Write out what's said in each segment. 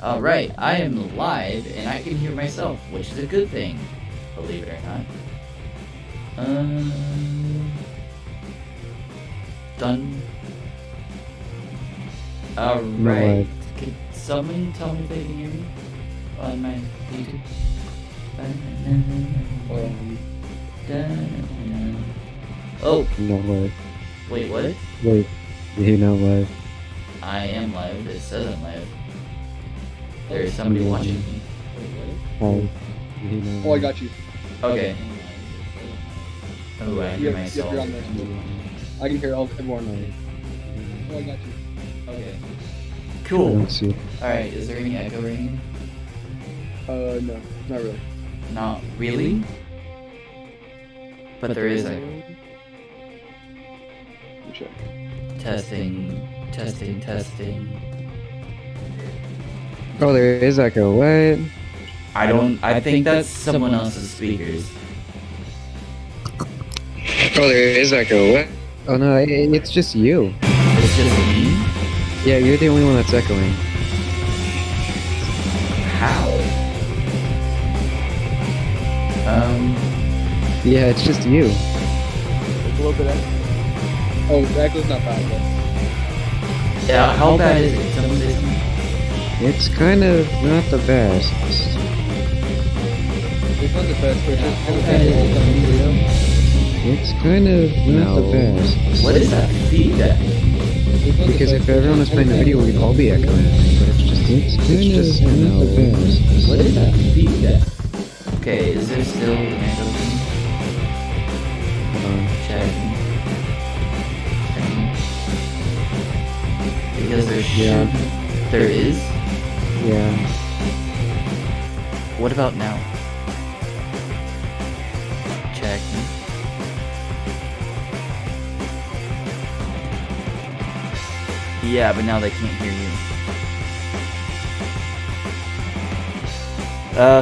Alright, I am live and I can hear myself, which is a good thing, believe it or not. Done. Alright. Can someone tell me if they can hear me on my YouTube? Oh. No live. Wait, what? Wait, you're not live. I am live. It says I'm live. There's somebody watching me. Hi. Oh, I got you. Okay. Oh, I hear myself. You're on there. I can hear everyone. Oh, I got you. Okay. I Cool. don't see. Alright, is there any echo or anything? No, not really. Not really? But there is echo. Let me check. Testing. Oh, there is echo. What? I think that's someone else's speakers. Oh, there is echo. What? Oh no, it's just you. It's just me? Yeah, you're the only one that's echoing. How? Yeah, it's just you. It's a little bit echo. Oh, the echo's not bad though. Yeah, how bad is it? Someone say something? It's kind of not the best. It's not the best, but it's just How bad is it? It's kind of not the best. What is that feedback? Because if everyone was playing the video, we'd all be echoing. But it's just not the best. What is that feedback? Okay, is there still an echo? Checking. Because there should. There is? Yeah. What about now? Checking. Yeah, but now they can't hear you.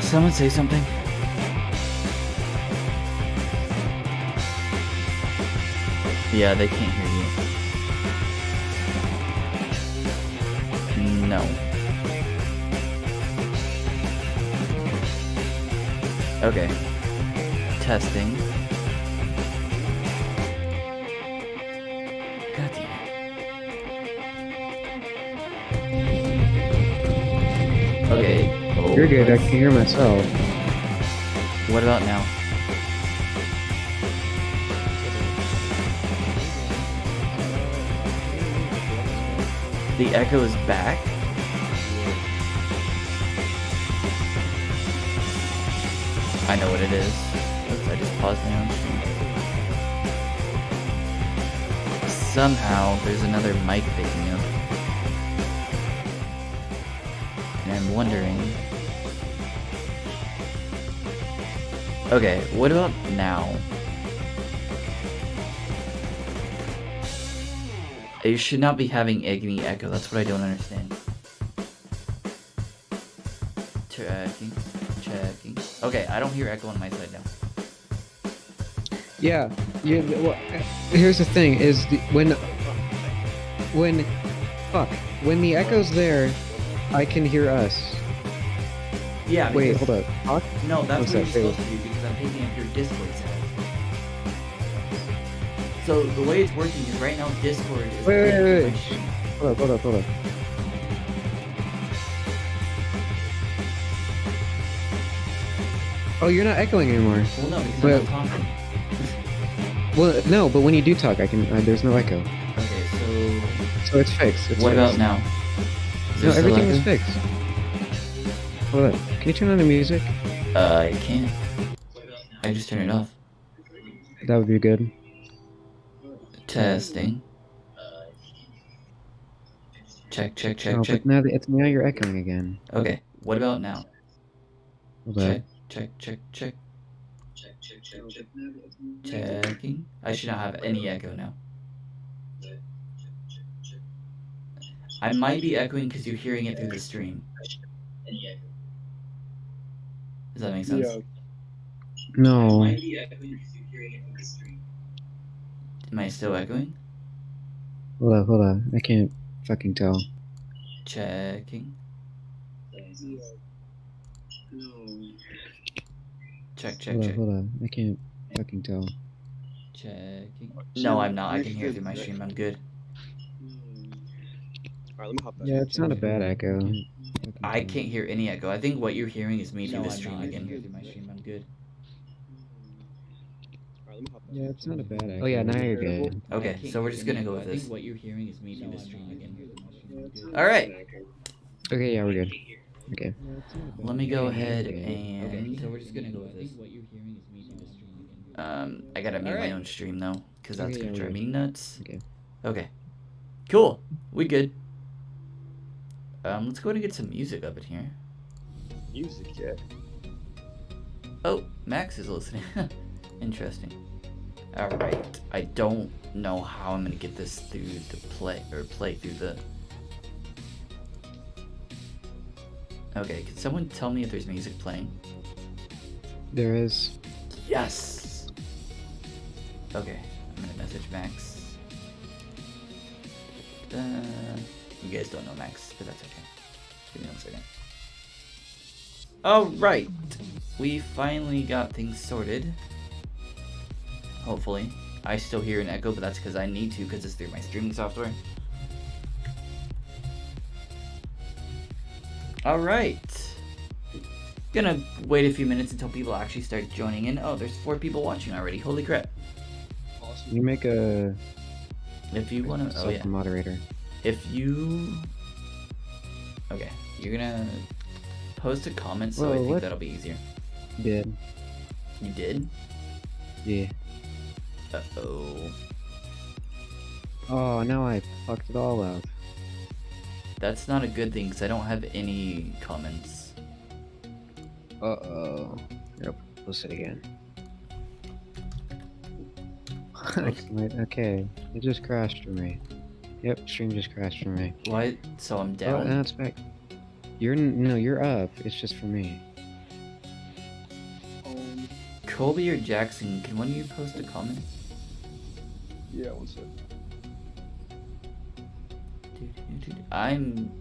Someone say something? Yeah, they can't hear you. No. Okay. Testing. God damn it. Okay. Oh, You're good, I can hear myself. What about now? The echo is back? I know what it is. Oops, I just paused my own stream. Somehow, there's another mic picking up. And I'm wondering... Okay, what about now? You should not be having any echo, that's what I don't understand. Checking. Okay, I don't hear echo on my side now. Yeah, well, here's the thing: is when the echo's there, I can hear us. Yeah. Wait, hold up. Talk? No, that's What's what that? you're supposed to do because I'm picking up your Discord sound. So the way it's working is right now Discord is. Wait. Hold up. Oh, you're not echoing anymore. Well, no, because But- I'm not talking. Well, no, but when you do talk, I can. There's no echo, Okay, so it's fixed. so what about now? Is there No, still everything is echo? fixed. Hold up. Can you turn on the music? I can't. I just turned it off. That would be good. Testing. Check. Oh, but now you're echoing again. Okay, what about now? Hold up. Check. Checking. I should not have any echo now. I might be echoing because you're hearing it through the stream. Does that make sense? Yeah. No. Am I still echoing? Hold on. I can't fucking tell. Checking. Check, check, Hold on, check. hold on. I can't fucking tell. Checking. No, I'm not. I can hear through my stream. I'm good. Alright, let me hop back. Yeah, it's not a bad echo. I can't hear any echo. I think what you're hearing is me through the stream again. I can hear through my stream. I'm good. Alright, let me hop back. Yeah, it's not a bad echo. Oh yeah, now you're good. Okay, so we're just gonna go with I this. think what you're hearing is me through the stream again. All right. Okay, yeah, we're good. Okay. Let me go ahead Okay, and so we're just gonna go with this. What you're hearing is me through the stream again. I gotta mute my Alright. own stream though, because that's Okay, gonna yeah, drive we're me nuts. Okay. Okay. Cool. We good. Let's go ahead and get some music up in here. Music, yeah. Oh, Max is listening. Interesting. Alright. I don't know how I'm gonna get this through the play through the. Okay, can someone tell me if there's music playing? There is. Yes! Okay, I'm gonna message Max. You guys don't know Max, but that's okay. Give me 1 second. Alright! We finally got things sorted. Hopefully. I still hear an echo, but that's because I need to, because it's through my streaming software. Alright. Gonna wait a few minutes until people actually start joining in. Oh, there's 4 people watching already. Holy crap. You make a If you want to... Oh, yeah. moderator. If you... Okay. You're gonna post a comment, so Whoa, I think what? that'll be easier. Did. You did? Yeah. Uh-oh. Oh, now I fucked it all up. That's not a good thing, because I don't have any comments. Uh-oh. Yep. Post it again. Okay. It just crashed for me. Yep, stream just crashed for me. What? So I'm Oh, down? no, it's back. No, you're up. It's just for me. Colby or Jackson, can one of you post a comment? Yeah, 1 sec. Am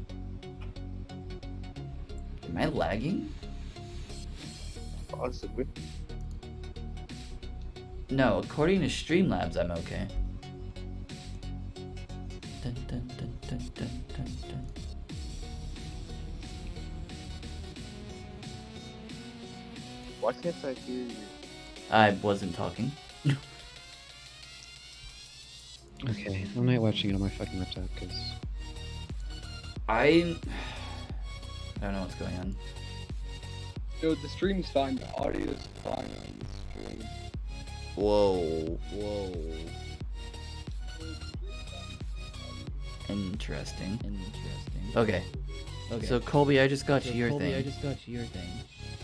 I lagging? Possibly. No, according to Streamlabs, I'm okay. Dun, dun, dun, dun, dun, dun, dun. Why can't I hear you? I wasn't talking. Okay, I'm not watching it on my fucking laptop, because... I don't know what's going on. Dude, the stream's fine. The audio's fine on the stream. Whoa, whoa. Interesting. Okay. So Colby, I just got you your thing.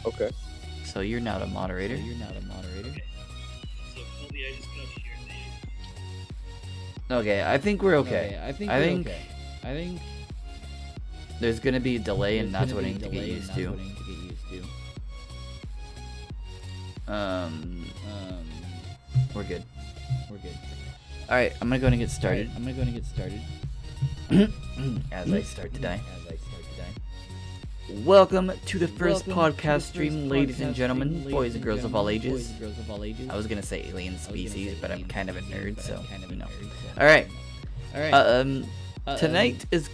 Okay. So you're not a moderator. Okay, I think we're okay. I think there's gonna be a delay, and that's what I need to get used to. We're good. All right, I'm gonna go and get started. As I start to die. Welcome to the first podcast stream, ladies and gentlemen, boys and girls of all ages. I was gonna say alien species, but I'm kind of a nerd, so you know. All right. Tonight is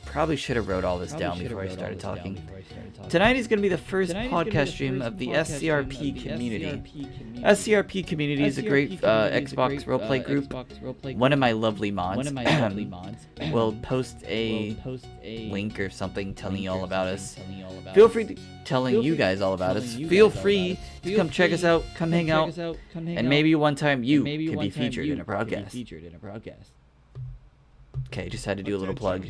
probably should have wrote all this down before I started talking. Tonight is going to be the first podcast stream of the SCRP community. SCRP community is a great Xbox roleplay group. One of my lovely mods will post a link or something telling you all about us. Feel free to telling you guys all about us. Feel free to come check us out, come hang out, and maybe one time you could be featured in a broadcast. Okay, just had to do a little plug.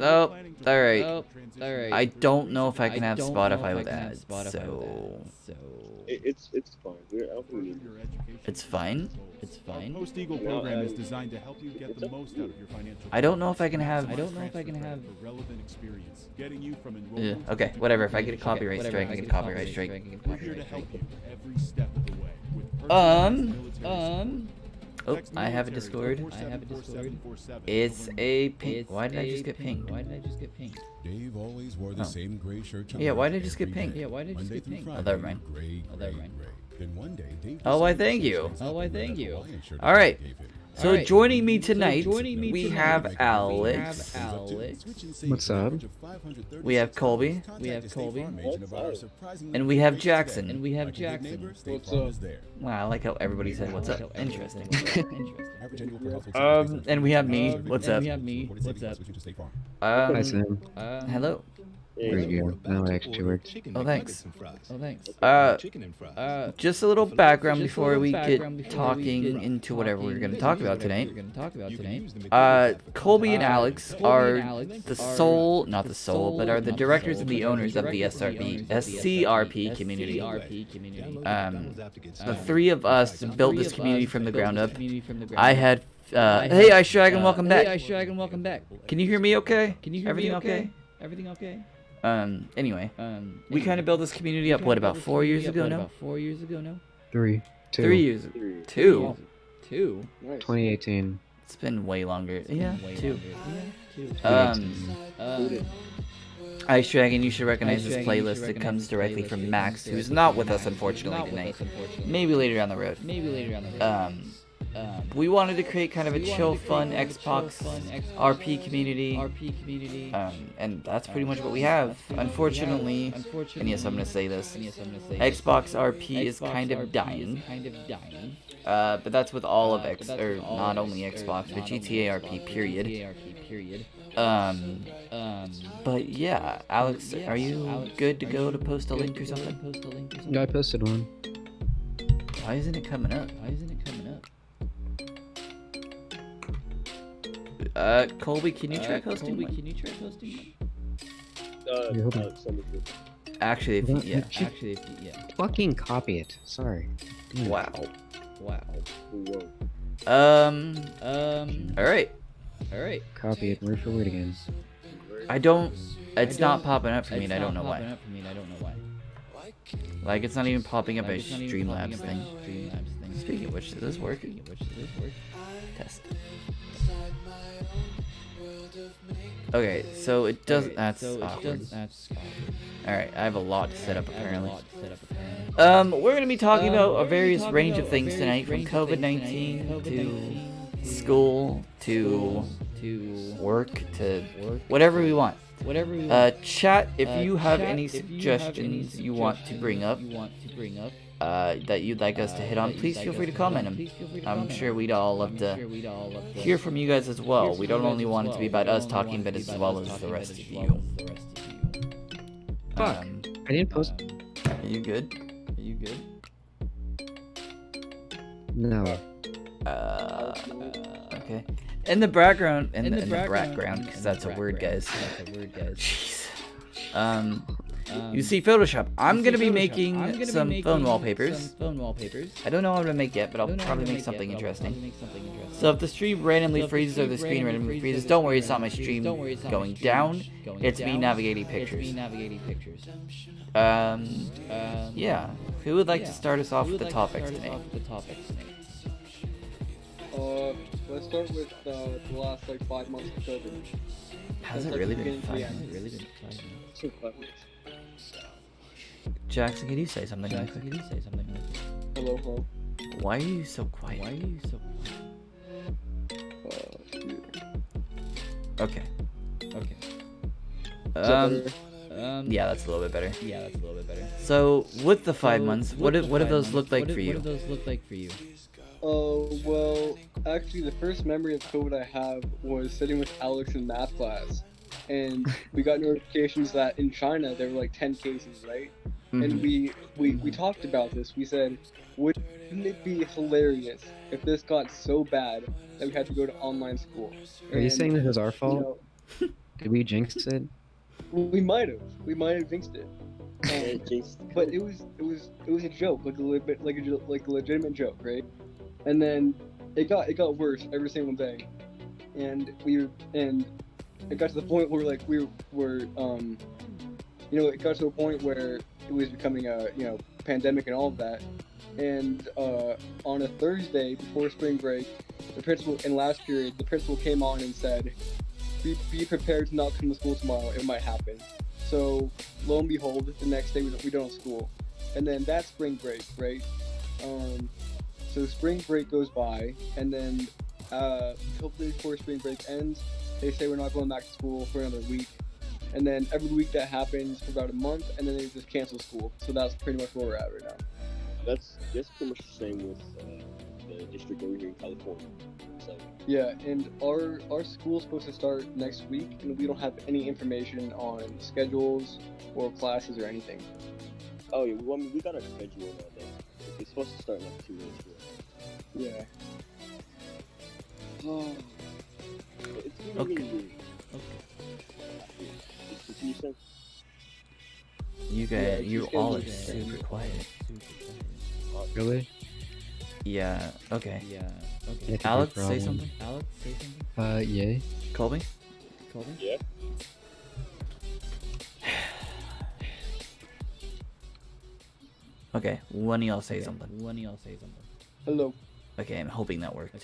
Oh, alright. I don't know if I can have Spotify with ads, so... It's fine. I don't think we need It's fine? Our Post Eagle program is designed to help you get the most out of your financial. I don't know if I can have... for relevant experience, getting you from enrollment. Okay, whatever. If I get a copyright strike, I get a copyright strike. We're here to help you every step of the way with Oh, I have a Discord. It's a pink. Why did I just get pinged? Dave always wore the same gray shirt. Yeah, why did I just get pinged? Oh, never mind. Then one day, Dave Oh, I thank you. All right. So joining me tonight, we have Alex. What's up? We have Colby. And we have Jackson. What's up? Wow, I like how everybody said what's up. Interesting. And we have me. What's up? Hi, Sam. Hello. There you go. Now it actually works. Oh, thanks. Just a little background before we get talking into whatever we're going to talk about tonight. Colby and Alex are the sole, not the sole, but are the directors and the owners of the SCRP community. The three of us built this community from the ground up. I had, hey, Ishragan, welcome back. Can you hear me okay? Everything okay? Anyway, we kind of built this community up, what, about 4 years ago now? 3 years. 2? 2018. It's been way longer. Yeah, 2. Ishragan, you should recognize this playlist. It comes directly from Max, who's not with us, unfortunately, tonight. Maybe later down the road. We wanted to create kind of a chill, fun Xbox RP community, and that's pretty much what we have. Unfortunately, and yes, I'm going to say this, Xbox RP is kind of dying, but that's with all of not only Xbox, but GTA RP, period. But yeah, Alex, are you good to go to post a link or something? Yeah, I posted one. Why isn't it coming up? Colby, can you try posting? Actually, if you, yeah. Fucking copy it. Sorry. Wow. All right. Copy it word for word again. It's not popping up for me, and I don't know why. Like, it's not even popping up as Streamlabs thing. Speaking of which, does this work? Test. Okay, so it does. That's awkward. Alright, I have a lot to set up apparently. We're gonna be talking about a various range of things tonight, from COVID-19 to school to work to whatever we want. Chat, if you have any suggestions you want to bring up, that you'd like us to hit on, please feel free to comment them. I'm sure we'd all love to hear from you guys as well. We don't only want it to be about us talking, but as well as the rest of you. Fuck. I didn't post. Are you good? No. Okay. In the background, because that's a word, guys. Jeez. You see Photoshop. I'm gonna be making some phone wallpapers. I don't know what I'm gonna make yet, but I'll probably make something interesting. So if the stream randomly freezes or the screen randomly freezes, don't worry, it's not my stream going down. It's me navigating pictures. Yeah. Who would like to start us off with the topics today? Let's start with the last 5 months of COVID. Has it really been 5 months? 5 months. Jackson, can you say something? Hello. Why are you so quiet? Okay. Yeah, that's a little bit better. So, with the 5 months, what have those looked like for you? Well, actually, the first memory of COVID I have was sitting with Alex in math class, and we got notifications that in China there were 10 cases, right? Mm-hmm. And we talked about this. We said, wouldn't it be hilarious if this got so bad that we had to go to online school? Are you saying this was our fault? Did we jinx it? We might have jinxed it. But it was a joke, like a legitimate joke, right? And then it got worse every single day, and it got to the point where it got to a point where it was becoming a pandemic and all of that, And on a Thursday before spring break, the principal in last period, the principal came on and said, "Be prepared to not come to school tomorrow. It might happen." So lo and behold, the next day we don't have school, and then that's spring break, right? So spring break goes by, and then hopefully before spring break ends, they say we're not going back to school for another week. And then every week that happens for about a month, and then they just cancel school. So that's pretty much where we're at right now. That's pretty much the same with the district over here in California. So Yeah, and our school's supposed to start next week, and we don't have any information on schedules or classes or anything. oh yeah, we got our schedule and all that. It's supposed to start in like 2 weeks. Yeah. Oh, it's gonna be really weird. Continue, son. You Yeah, guys, it's you just all gonna are be super quiet. Really? Yeah. Okay. Yeah, could be a Alex, say problem. something. Yeah. Colby. Yeah. Okay. One of y'all say something. Hello. Okay, I'm hoping that worked.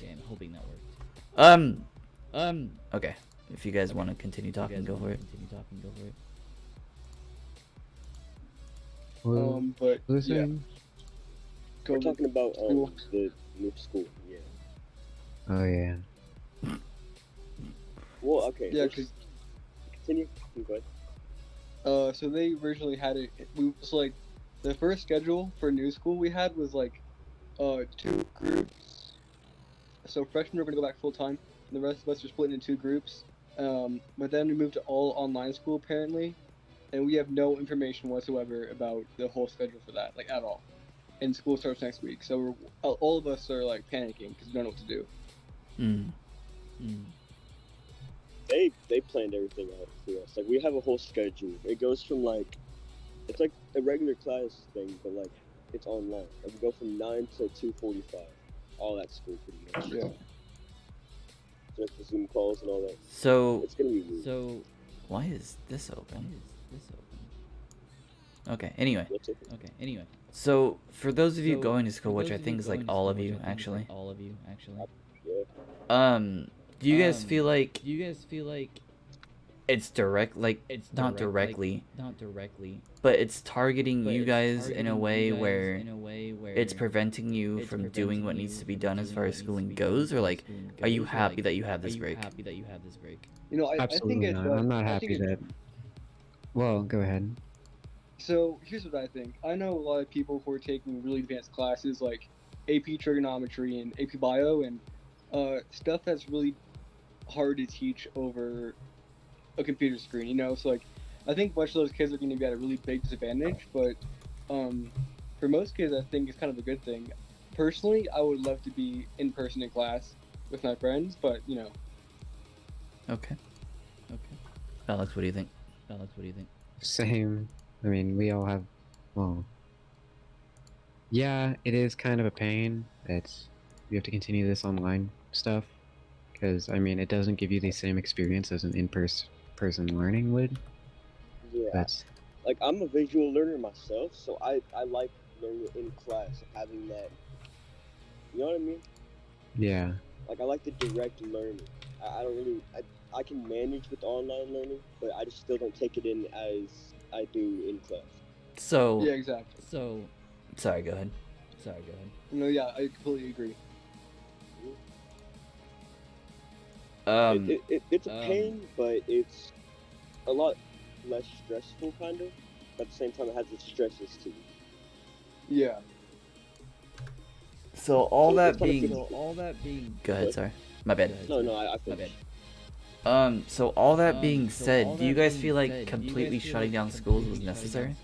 Okay. If you guys want to continue talking, go for it. But What was yeah. saying? Go We're talking about school. the new school. Yeah. Oh yeah. Well, okay. Yeah, let's because continue. Go ahead. so they originally had it. So like the first schedule for new school we had was like 2 groups. So freshmen were gonna go back full time, and the rest of us are split into 2 groups. But then we moved to all online school apparently, and we have no information whatsoever about the whole schedule for that, like at all. And school starts next week, so we're all of us are like panicking because we don't know what to do. They planned everything out for us. Like we have a whole schedule. It goes from like it's like a regular class thing, but like it's online. Like we go from 9 to 2:45. All that school pretty much. Yeah. Just the Zoom calls and all that. So, It's gonna be weird. why is this open? Okay. Anyway. What's it? So, for those of you going to school, which I think is like all of you actually, Yeah. do you guys feel like it's direct, like not directly, but it's targeting you guys in a way where it's preventing you from doing what needs to be done as far as schooling goes, or like, are you happy that you have this break? You know, I think Absolutely it's. not. I'm not I think happy it's- that. Well, go ahead. So here's what I think. I know a lot of people who are taking really advanced classes like AP trigonometry and AP bio and stuff that's really hard to teach over a computer screen. You know, so like I think a bunch of those kids are going to be at a really big disadvantage. But for most kids, I think it's kind of a good thing. Personally, I would love to be in person in class with my friends, but you know. Okay. Alex, what do you think? Same. I mean, we all have. Well. Yeah, it is kind of a pain that we have to continue this online stuff, because I mean, it doesn't give you the same experience as an in-person learning would. Yeah. But Like I'm a visual learner myself, so I like learning in class and having that. You know what I mean? yeah, Like I like the direct learning. I don't really. I can manage with online learning, but I just still don't take it in as I do in class. So, Yeah, exactly. sorry, go ahead. No, yeah, I completely agree. It's a pain, but it's a lot less stressful, kind of. But at the same time, it has its stresses too. Yeah. So all So that it's kinda being, go ahead, sorry, my bad. No, I finished. So all that being said, do you guys feel like completely shutting down schools was necessary?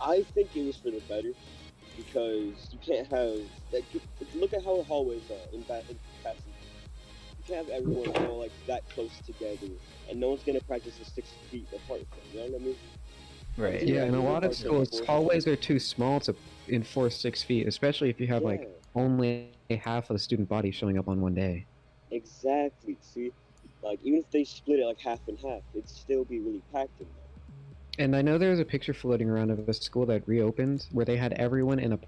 I think it was for the better, because you can't have like look at how hallways are in classrooms. You can't have everyone all like that close together, and no one's gonna practice at 6 feet apart. You know what I mean? Right. yeah. In a lot of schools, hallways are too small to enforce 6 feet, especially if you have like only half of the student body showing up on one day. Exactly. See, like even if they split it like half and half, it'd still be really packed in there. And I know there was a picture floating around of a school that reopened where they had everyone in a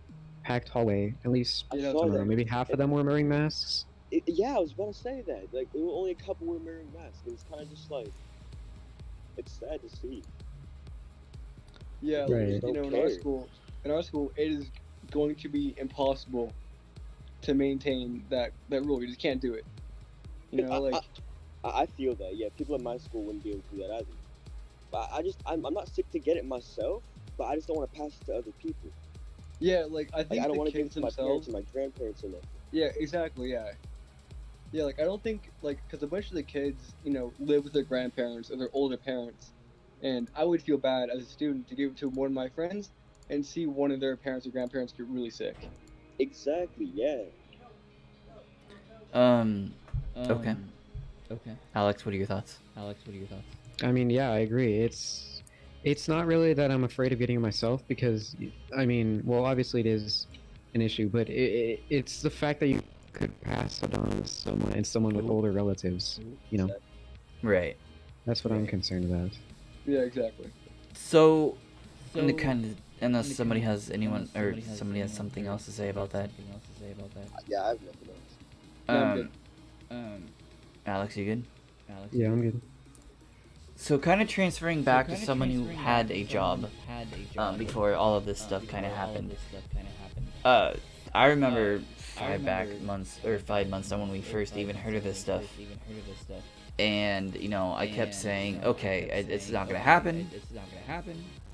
packed hallway. At least, I I saw don't know, that. maybe half of them were wearing masks. Yeah, I was about to say that. Like, only a couple were wearing masks. And it's kind of just like, it's sad to see. Yeah, Right. you know, in our school, it is going to be impossible to maintain that rule. You just can't do it. You know, like I feel that. Yeah, people at my school wouldn't be able to do that either. But I'm not sick to get it myself, but I just don't want to pass it to other people. yeah, like I Like, think I don't the want to give kids it to my parents themselves. and my grandparents or nothing. Yeah, exactly. Yeah. Yeah, like I don't think because a bunch of the kids, you know, live with their grandparents or their older parents, and I would feel bad as a student to give it to one of my friends and see one of their parents or grandparents get really sick. Exactly, yeah. Okay. Okay. Alex, what are your thoughts? I mean, yeah, I agree. It's not really that I'm afraid of getting it myself because, I mean, well, obviously it is an issue, but it's the fact that you could pass it on to someone with older relatives. You know, Right. that's what I'm concerned about. Yeah, exactly. So, unless somebody has somebody has something else to say about that. Yeah, I have nothing else. No, I'm good. Alex, you good? Yeah, I'm good. So kind of transferring back to someone who had a job before all of this stuff kind of happened. I remember 5 months when we first even heard of this stuff. And, you know, I kept saying, okay, it's not going to happen.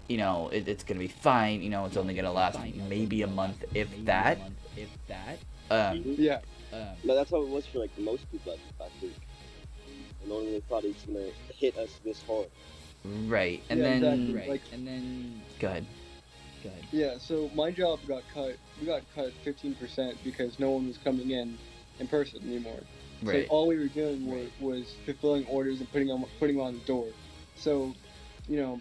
You know, it's going to be fine. You know, it's only going to last maybe a month, if that. Yeah. No, that's how it was for like most people, I think. And no one really thought it was gonna hit us this hard. Right. And Yeah, then... exactly. Like, Go ahead. yeah, so my job got cut. We got cut 15% because no one was coming in person anymore. Right. So all we were doing was fulfilling orders and putting them on the door. So, you know,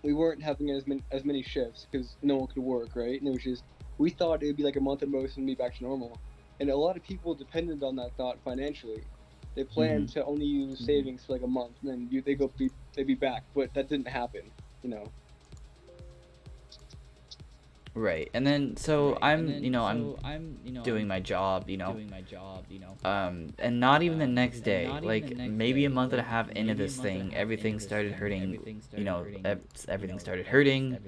we weren't having as many shifts because no one could work, right? And it was just, we thought it would be like a month at most and be back to normal. And a lot of people depended on that thought financially. They planned to only use savings for like a month, and then they'd be back. But that didn't happen, you know. Right. And then I'm doing my job, and not even the next day, like maybe a month and a half into this thing, everything started hurting, everything started hurting.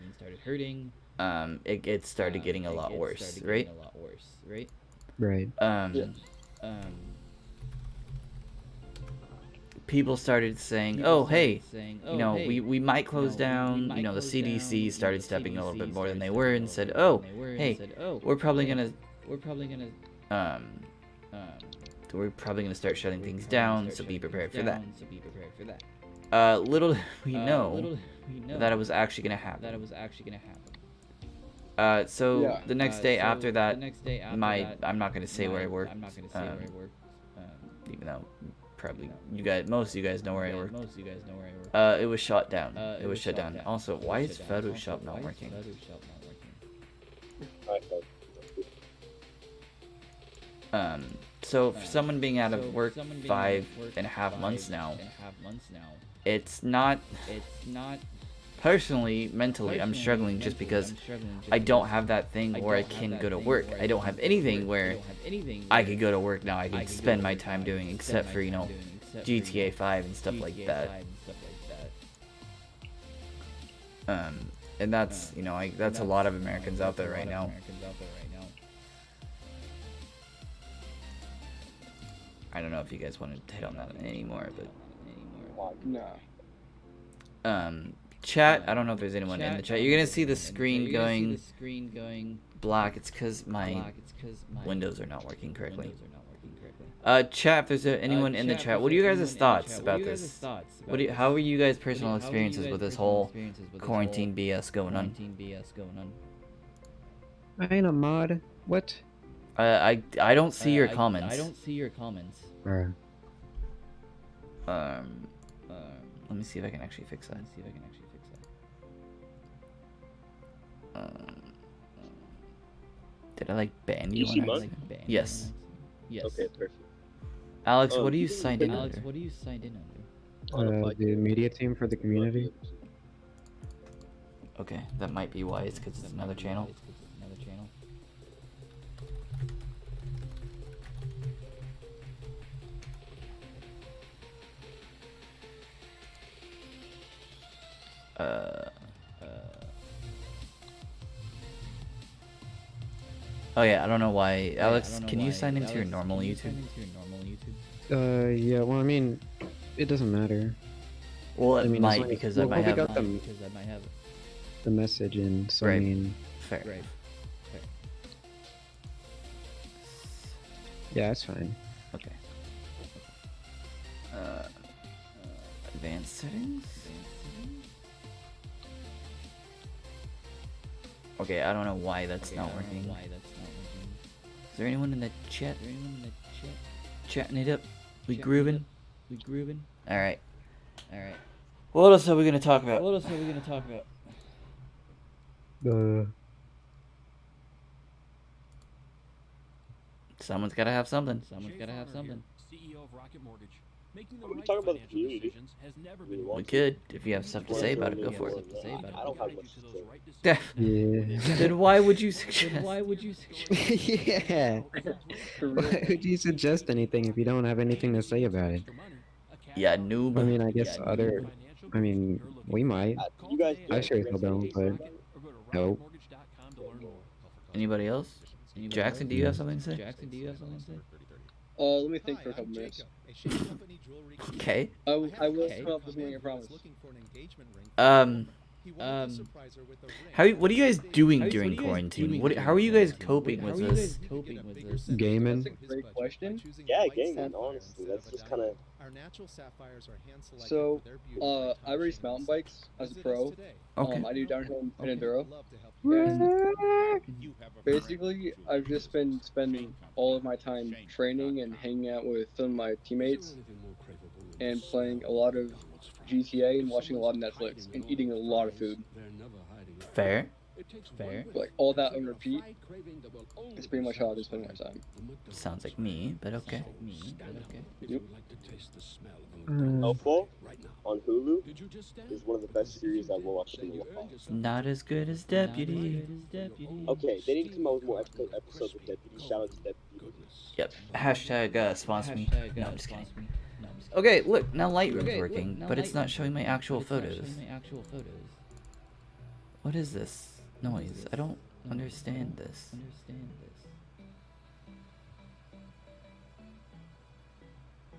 It started getting a lot worse, right? Right. People started saying, "Oh, hey, we might close down." You know, the CDC started stepping a little bit more than they were and said, "Oh, hey, we're probably gonna start shutting things down, so be prepared for that." Little did we know that it was actually gonna happen. So the next day after that, I'm not gonna say where I work, even though probably most of you guys know where I work. It was shut down. It was shut down. Also, why is Photoshop not working? So for someone being out of work 5.5 months now, it's not. Personally, mentally, I'm struggling just because I don't have that thing where I can go to work. I don't have anything where I could go to work now. I can spend my time doing, except for, GTA 5 and stuff like that. And that's, that's a lot of Americans out there right now. I don't know if you guys want to hit on that anymore, but... No. Chat, I don't know if there's anyone in the chat. You're gonna see the screen going black. It's because my windows are not working correctly. Chat, if there's anyone in the chat, what are you guys' thoughts about this? How are you guys' personal experiences with this whole quarantine BS going on? I ain't a mod. What? I don't see your comments. Alright. Let me see if I can actually fix that. Did I ban you? You see mine? Yes. Okay, perfect. Alex, what are you signed in On under? a The media team for the community. Okay, that might be why. It's because it's another channel. Oh yeah, I don't know why. Alex, can you sign into your normal YouTube? Yeah, well, I mean, it doesn't matter. Well, it I mean, might because I might have the message in, so Right. I mean, fair. yeah, it's fine. Okay. Advanced settings. Okay, I don't know why that's not working. Is there anyone in the chat? Chatting it up. We grooving. All right. What else are we gonna talk about? Someone's gotta have something. CEO of Rocket Mortgage. Making the We right talk about the financial community. decisions has never been We could, if you have stuff to say about it, go for it. I don't have much to say. Yeah. Then why would you suggest? Yeah. Why would you suggest anything if you don't have anything to say about it? Yeah, noob. I mean, I guess I mean, we might. You guys, I sure as hell don't, but nope. Anybody else? Jackson, do you have something to say? Let me think for a couple minutes. Okay. I will come up with something, I promise. What are you guys doing during quarantine? How are you guys coping with this? Gaming. That's a great question. Yeah, gaming, honestly. That's just kind of... So, I race mountain bikes as a pro. Okay. I do downhill and enduro. And basically, I've just been spending all of my time training and hanging out with some of my teammates and playing a lot of GTA and watching a lot of Netflix and eating a lot of food. Fair. Like all that on repeat. It's pretty much how I've been spending my time. Sounds like me, but okay. Yep. Snowfall on Hulu is one of the best series I've watched in a while. Not as good as Deputy. Okay, they need to come out with more episodes of Deputy. Shout out to Deputy. Yep. Hashtag sponsor me. No, I'm just kidding. Okay, look, now Lightroom's working, but it's not showing my actual photos. What is this noise? I don't understand this.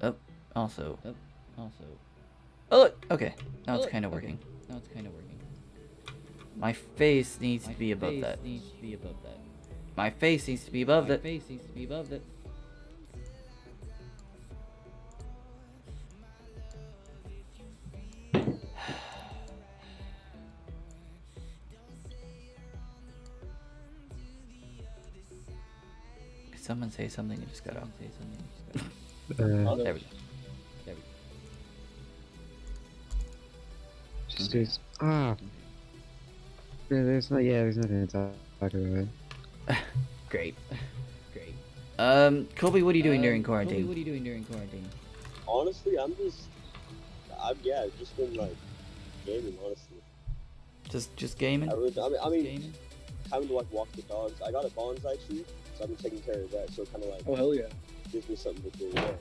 Oh, also. Oh, look! Okay, now it's kind of working. My face needs to be above that. My face needs to be above that. Could someone say something? It just got off. Oh, There we go. There's there's nothing to talk about. Great. Colby, what are you doing during quarantine? Honestly, I've just been like gaming. Honestly, Just gaming? I mean, having to like walk the dogs. I got a bonsai tree, so I've been taking care of that. So it kind of like Oh hell yeah. gives me something to do. Yeah,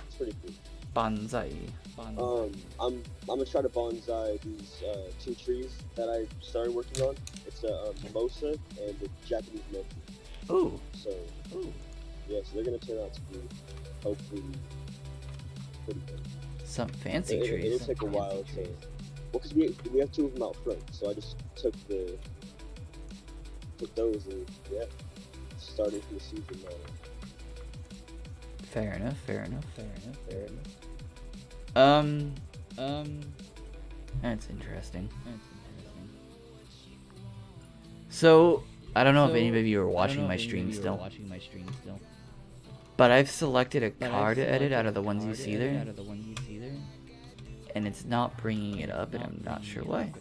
it's pretty cool. Bonsai. I'm gonna try to bonsai these 2 trees that I started working on. It's a mimosa and the Japanese monkey. Ooh. So yeah, so they're gonna turn out to be hopefully pretty good. Some fancy It'll trees. take a while to. Well, because we have 2 of them out front, so I just took those and yeah, starting from the season now. Fair enough. That's interesting. So, I don't know if any of you are watching my stream still. But I've selected a car to edit out of the ones you see there. And it's not bringing it up, and I'm not sure why.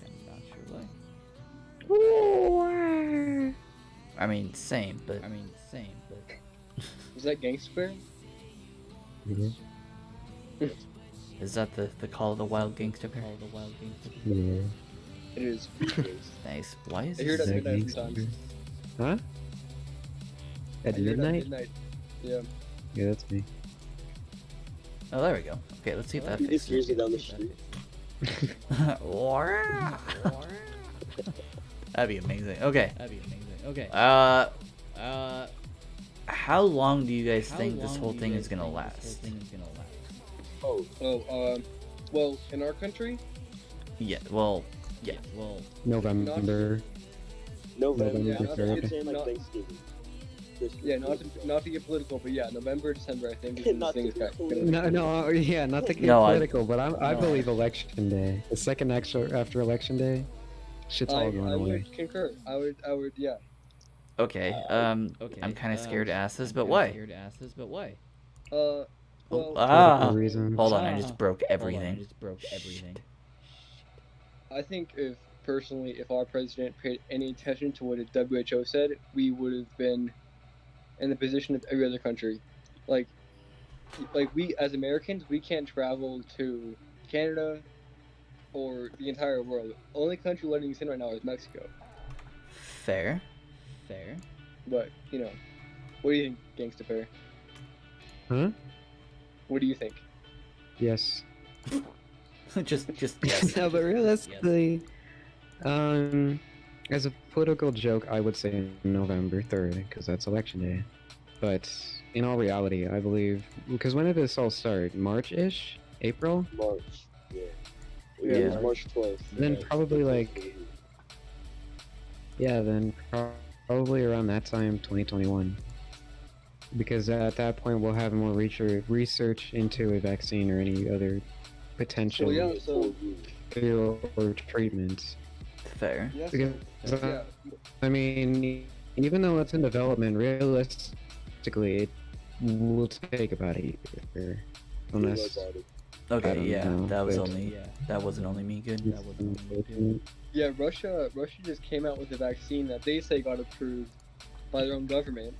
I mean, same, but... Is that Gangsta Bear? Is that the Call of the Wild Gangster Bear? Yeah. It is. Nice. Why is I hear it this? at midnight sometimes. Huh? At I hear it midnight? Yeah. Yeah, that's me. Oh, there we go. Okay, let's see if that You just fixes hears it down the street. it. That'd be amazing. Okay. How long do you guys think this whole thing is gonna last? Well, in our country, Yeah. Well. Yeah. November. November. Yeah, I'm not- saying like not- Thanksgiving. Christmas. yeah, not to get political, but yeah, November, December, I think is when Not things to got. get No, yeah, not to get No, political, but I no. believe election day. The second after election day, shit's all going I away. would concur. I would, yeah. Okay. I'm kind of scared to ask this, but why? Well, Political reasons. Hold on, I just broke everything. I think if our president paid any attention to what the WHO said, we would have been in the position of every other country. Like we as Americans, we can't travel to Canada or the entire world. Only country letting us in right now is Mexico. Fair. But what do you think, Gangsta Bear? Huh? What do you think? Yes. just yes. No, but realistically, as a political joke, I would say November 3rd, because that's election day. But in all reality, I believe, because when did this all start? March-ish? April? March. Yeah. Yeah. It was March 12th. Then probably then probably around that time, 2021. Because at that point, we'll have more research into a vaccine or any other potential Well, yeah, so cure or treatment. Fair. yes, Because, yeah. I mean, even though it's in development, realistically, it will take about a year. Unless... I Okay, don't yeah, know, that but- wasn't only me. Good. Yeah, Russia just came out with a vaccine that they say got approved by their own government.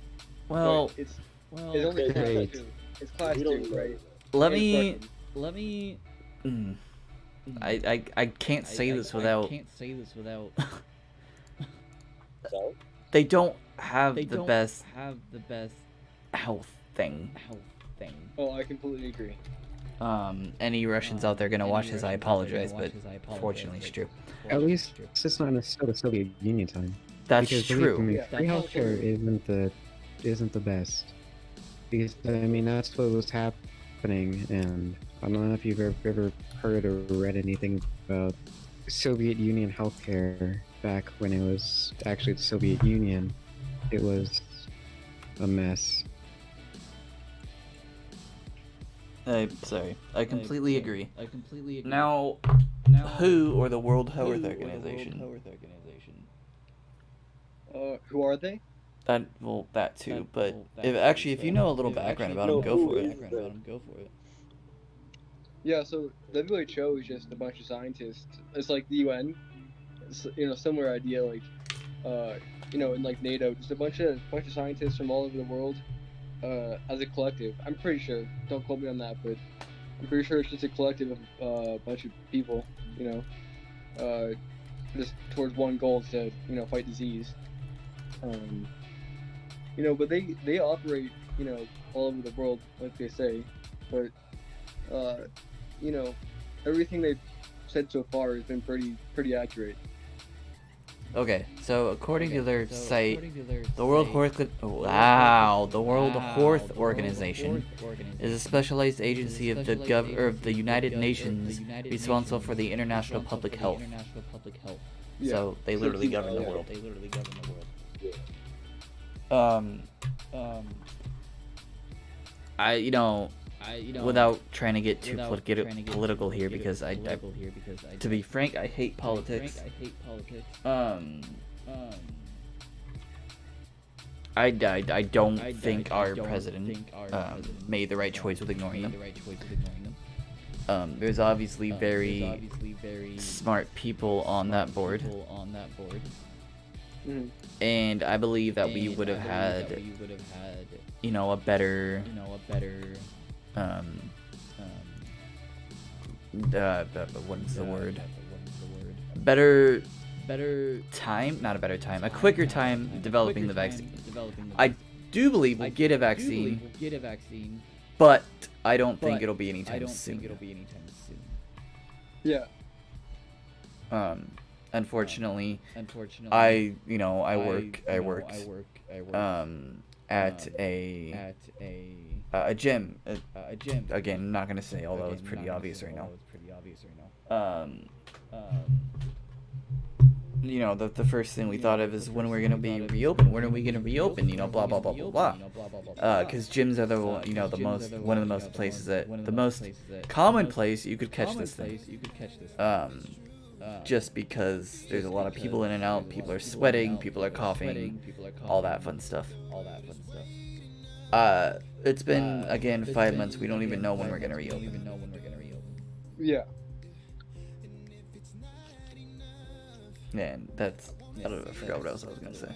Well, but it's only class Great. 2. It's class We 2, don't know. right? let It's me. Russian. I can't say this without. So? They don't have the best health thing. Oh, I completely agree. Any Russians out there gonna watch this, I apologize, but fortunately it's true. At least it's not necessarily Soviet Union time. That's Because believe true. me, Yeah. free healthcare isn't the best. Because I mean that's what was happening, and I don't know if you've ever heard or read anything about Soviet Union healthcare back when it was actually the Soviet Union. It was a mess. Sorry, I completely agree. Now, WHO or the World Health Organization? Who are they? That too. But if you know a little background about them, go for it. Yeah, so WHO is just a bunch of scientists. It's like the UN. It's, similar idea, like, in like NATO, just a bunch of scientists from all over the world, as a collective. I'm pretty sure. Don't quote me on that, but I'm pretty sure it's just a collective of a bunch of people, just towards one goal to, fight disease. But they operate, all over the world, like they say, but everything they've said so far has been pretty accurate. Okay, so according to their site, the World Health Organization is a specialized agency of the United Nations responsible for the international public health. Yeah. So they literally govern the world. Without trying to get too political here, because to be frank, I hate politics. I don't think our president made the right choice with ignoring them. There's obviously very smart people on that board, Mhm. and I believe that we would have had, a better, what is the word? better time, not a better time, a quicker time developing the vaccine. I do believe we'll get a vaccine, but I don't think it'll be anytime soon. Yeah. Unfortunately, I work at a gym. Again, not gonna say, although it's pretty obvious right now. The first thing we thought of is when we're gonna be reopened. When are we gonna reopen? Blah blah blah blah blah. Because gyms are one of the most places that the most common place you could catch this thing. Just because there's a lot of people in and out, people are sweating, people are coughing, all that fun stuff. It's been again 5 months. We don't even know when we're gonna reopen. Yeah. Man, I forgot what else I was gonna say.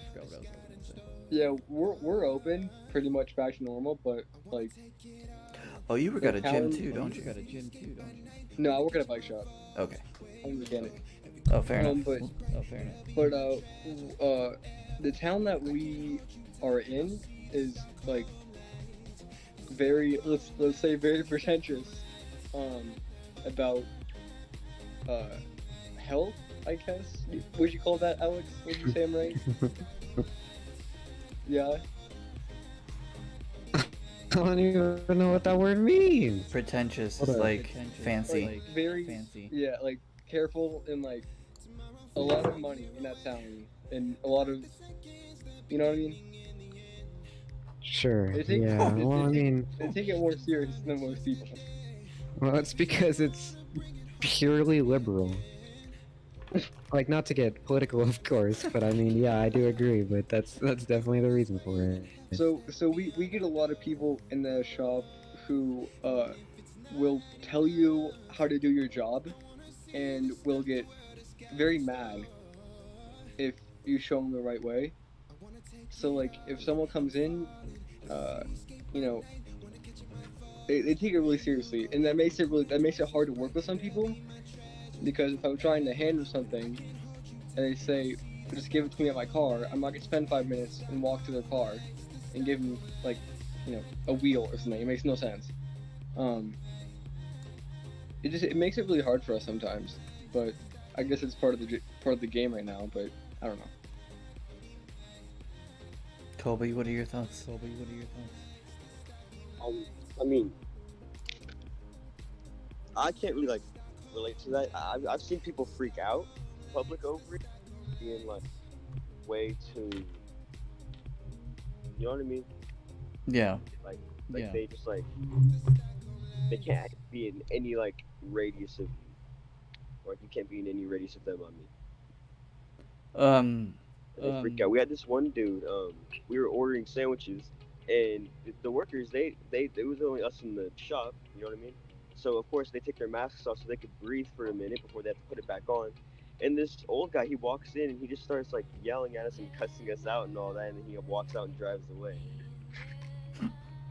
Yeah, we're open, pretty much back to normal, but like. Oh, you work at a gym too, don't you? No, I work at a bike shop. Okay. I'm a mechanic. Oh, fair enough. But the town that we are in is like very, let's say, very pretentious about health, I guess. Would you call that, Alex? Would you say I'm right? Yeah. I don't even know what that word means. Pretentious is like fancy. Like, very fancy. Yeah, like careful and like a lot of money in that town and a lot of, you know what I mean? Sure. They take it more serious than most people. Well, it's because it's purely liberal. Like, not to get political, of course, but I mean, yeah, I do agree, but that's definitely the reason for it. So we get a lot of people in the shop who will tell you how to do your job and will get very mad if you show them the right way. So like if someone comes in, they take it really seriously, and that makes it hard to work with some people, because if I'm trying to handle something and they say just give it to me at my car, I'm not gonna spend 5 minutes and walk to their car and give them like a wheel or something. It makes no sense. It makes it really hard for us sometimes, but I guess it's part of the game right now. But I don't know. Colby, what are your thoughts? I mean, I can't really like relate to that. I've seen people freak out in public over it, being like way too, you know what I mean? Yeah. Like they just like they can't be in any like radius of you, or you can't be in any radius of them on me. They freak out. We had this one dude. We were ordering sandwiches, and the workers it was only us in the shop. You know what I mean? So of course they take their masks off so they could breathe for a minute before they have to put it back on. And this old guy, he walks in and he just starts like yelling at us and cussing us out and all that, and then he walks out and drives away.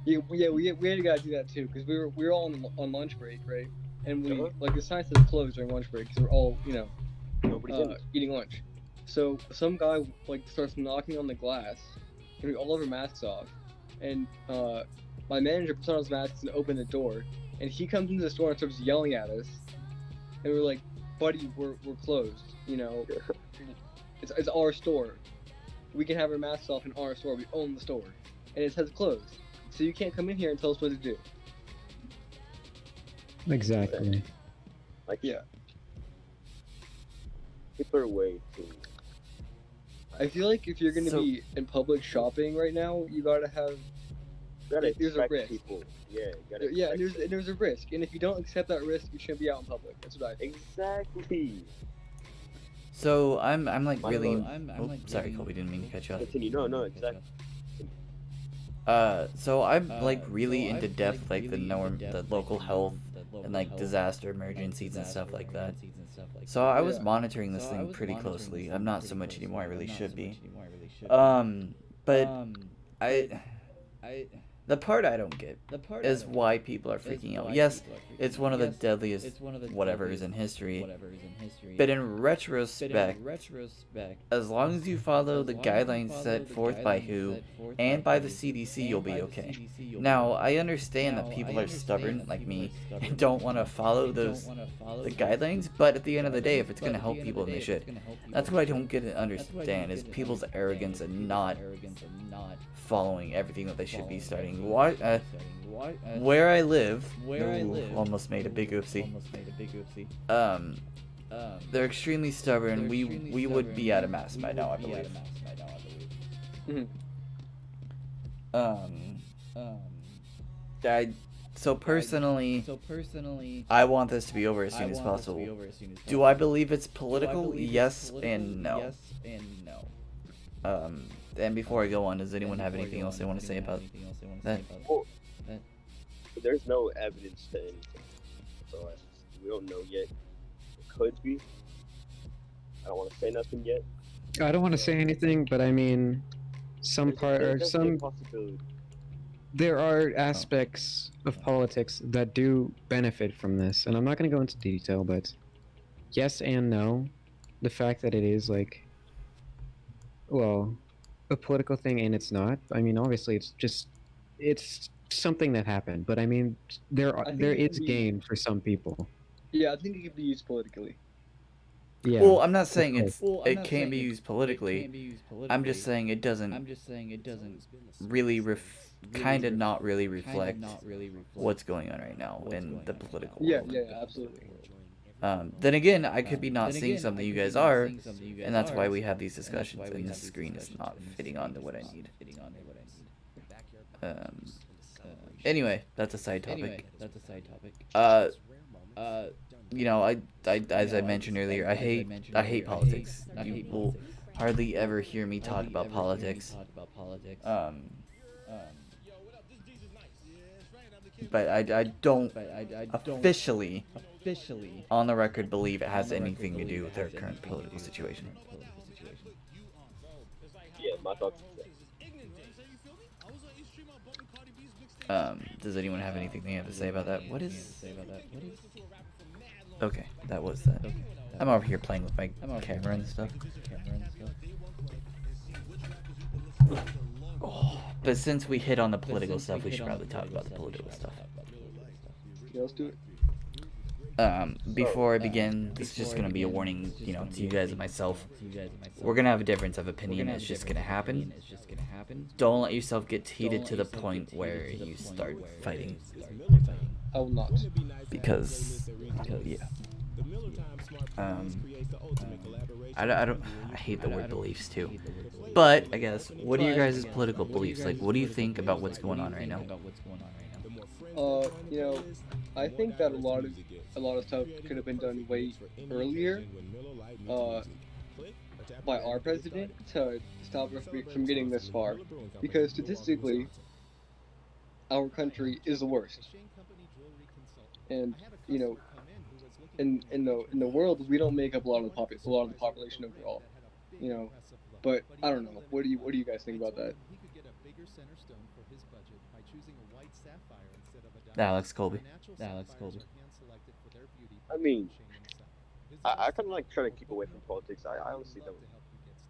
Yeah, we had a guy do that too, because we were all on lunch break, right? And we like the sign says closed during lunch break because we're all eating lunch. So some guy like starts knocking on the glass, and we all have our masks off, and my manager puts on his masks and opens the door, and he comes into the store and starts yelling at us, and we're like, buddy, we're closed, it's our store, we can have our masks off in our store, we own the store, and it says closed, so you can't come in here and tell us what to do. Exactly. Like, yeah, people are way too. I feel like if you're gonna be in public shopping right now, you gotta have. There's a risk. People. Yeah, and there's a risk, and if you don't accept that risk, you shouldn't be out in public. That's what I think. Exactly. So I'm like really. Sorry, Colby, didn't mean to cut you off. Continue. No, exactly. So I'm like really into depth, like the local health and like disaster emergencies and stuff like that. So I was monitoring this thing pretty closely. I'm not so much anymore. I really should be. But The part I don't get is why people are freaking out. Yes, it's one of the deadliest whatever's in history. But in retrospect, as long as you follow the guidelines set forth by WHO and by the CDC, you'll be okay. Now, I understand that people are stubborn like me and don't want to follow the guidelines, but at the end of the day, if it's going to help people, then they should. That's what I don't get to understand, is people's arrogance and not following everything that they should be starting. Where I live, almost made a big oopsie. They're extremely stubborn. We would be at a mass by now, I believe. So personally, I want this to be over as soon as possible. Do I believe it's political? Yes and no. And before I go on, does anyone have anything else they want to say about that? Well, there's no evidence to anything, so we don't know yet. It could be. I don't want to say nothing yet. I don't want to say anything, but I mean, there are aspects of politics that do benefit from this, and I'm not going to go into detail, but yes and no. The fact that it is like, well, a political thing and it's not. I mean, obviously, it's something that happened, but I mean, there is gain for some people. Yeah, I think it can be used politically. Yeah. Well, I'm not saying it can't be used politically. I'm just saying it doesn't really not really reflect what's going on right now in the political world. Yeah, absolutely. Then again, I could be not seeing something you guys are, and that's why we have these discussions, and this screen is not fitting onto what I need. Anyway, that's a side topic. You know, I as I mentioned earlier, I hate politics. You will hardly ever hear me talk about politics. But I don't officially on the record believe it has anything to do with their current political situation. Yeah, my thoughts. Does anyone have anything they have to say about that? Okay, that was that. I'm over here playing with my camera and stuff. Oh, but since we hit on the political stuff, we should probably talk about the political stuff. Yeah, let's do it. Before I begin, this is just gonna be a warning, to you guys and myself. We're gonna have a difference of opinion. It's just gonna happen. Don't let yourself get heated to the point where you start fighting. I will not. Because yeah. I hate the word beliefs too. But I guess, what are your guys' political beliefs? Like, what do you think about what's going on right now? I think that a lot of stuff could have been done way earlier, by our president to stop us from getting this far, because statistically, our country is the worst. And in the world, we don't make up a lot of the population overall, But I don't know. What do you guys think about that? Alex Colby. I mean, I kind of like try to keep away from politics. I honestly don't.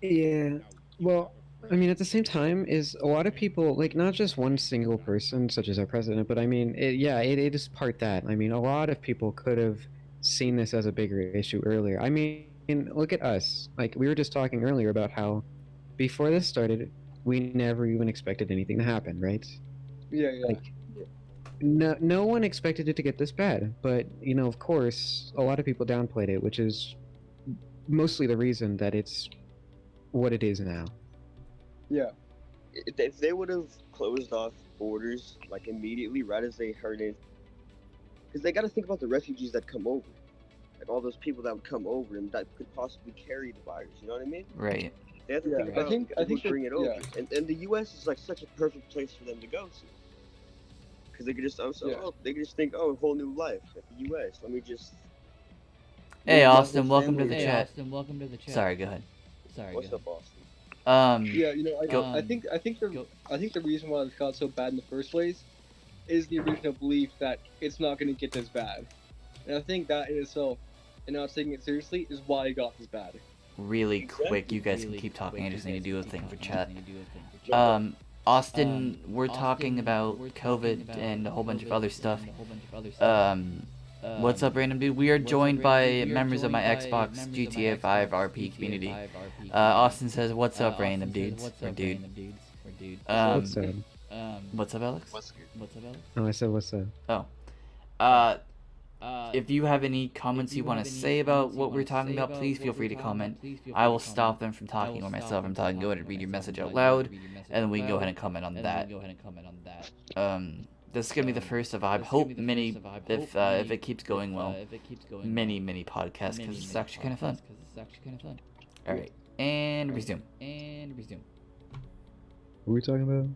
Yeah. Well, I mean, at the same time, is a lot of people, like, not just one single person, such as our president, but I mean, it is part that. I mean, a lot of people could have seen this as a bigger issue earlier. I mean, look at us. Like, we were just talking earlier about how before this started, we never even expected anything to happen, right? Yeah. Like, no one expected it to get this bad, but, of course, a lot of people downplayed it, which is mostly the reason that it's what it is now. Yeah. If they would have closed off borders, like, immediately, right as they heard it, because they got to think about the refugees that come over, like all those people that would come over and that could possibly carry the virus. You know what I mean? Right. They have to think about I think bring it over, yeah. and the U.S. is like such a perfect place for them to go to, because they could just they could just think, a whole new life at the U.S. Let me just. Hey Austin, welcome to the chat. Sorry, go ahead. What's up, Austin? Yeah, I think the reason why it got so bad in the first place is the original belief that it's not going to get this bad, and I think that in itself, and not taking it seriously, is why it got this bad. Really quick, you guys can keep talking. I just need to do a thing for chat. Austin, we're talking about COVID and a whole bunch of other stuff. What's up, random dude? We are joined by members of my Xbox GTA 5 RP community. Austin says, "What's up, random dudes?" Or dude. What's up? What's up, Alex? What's up, Alex? Oh, I said what's up. Oh. If you have any comments you want to say about what we're talking about, please feel free to comment. I will stop them from talking or myself from talking. Go ahead and read your message out loud, and then we can go ahead and comment on that. This is gonna be the first of, I hope, many, if it keeps going well, many podcasts, because it's actually kind of fun. Alright, and resume. What were we talking about?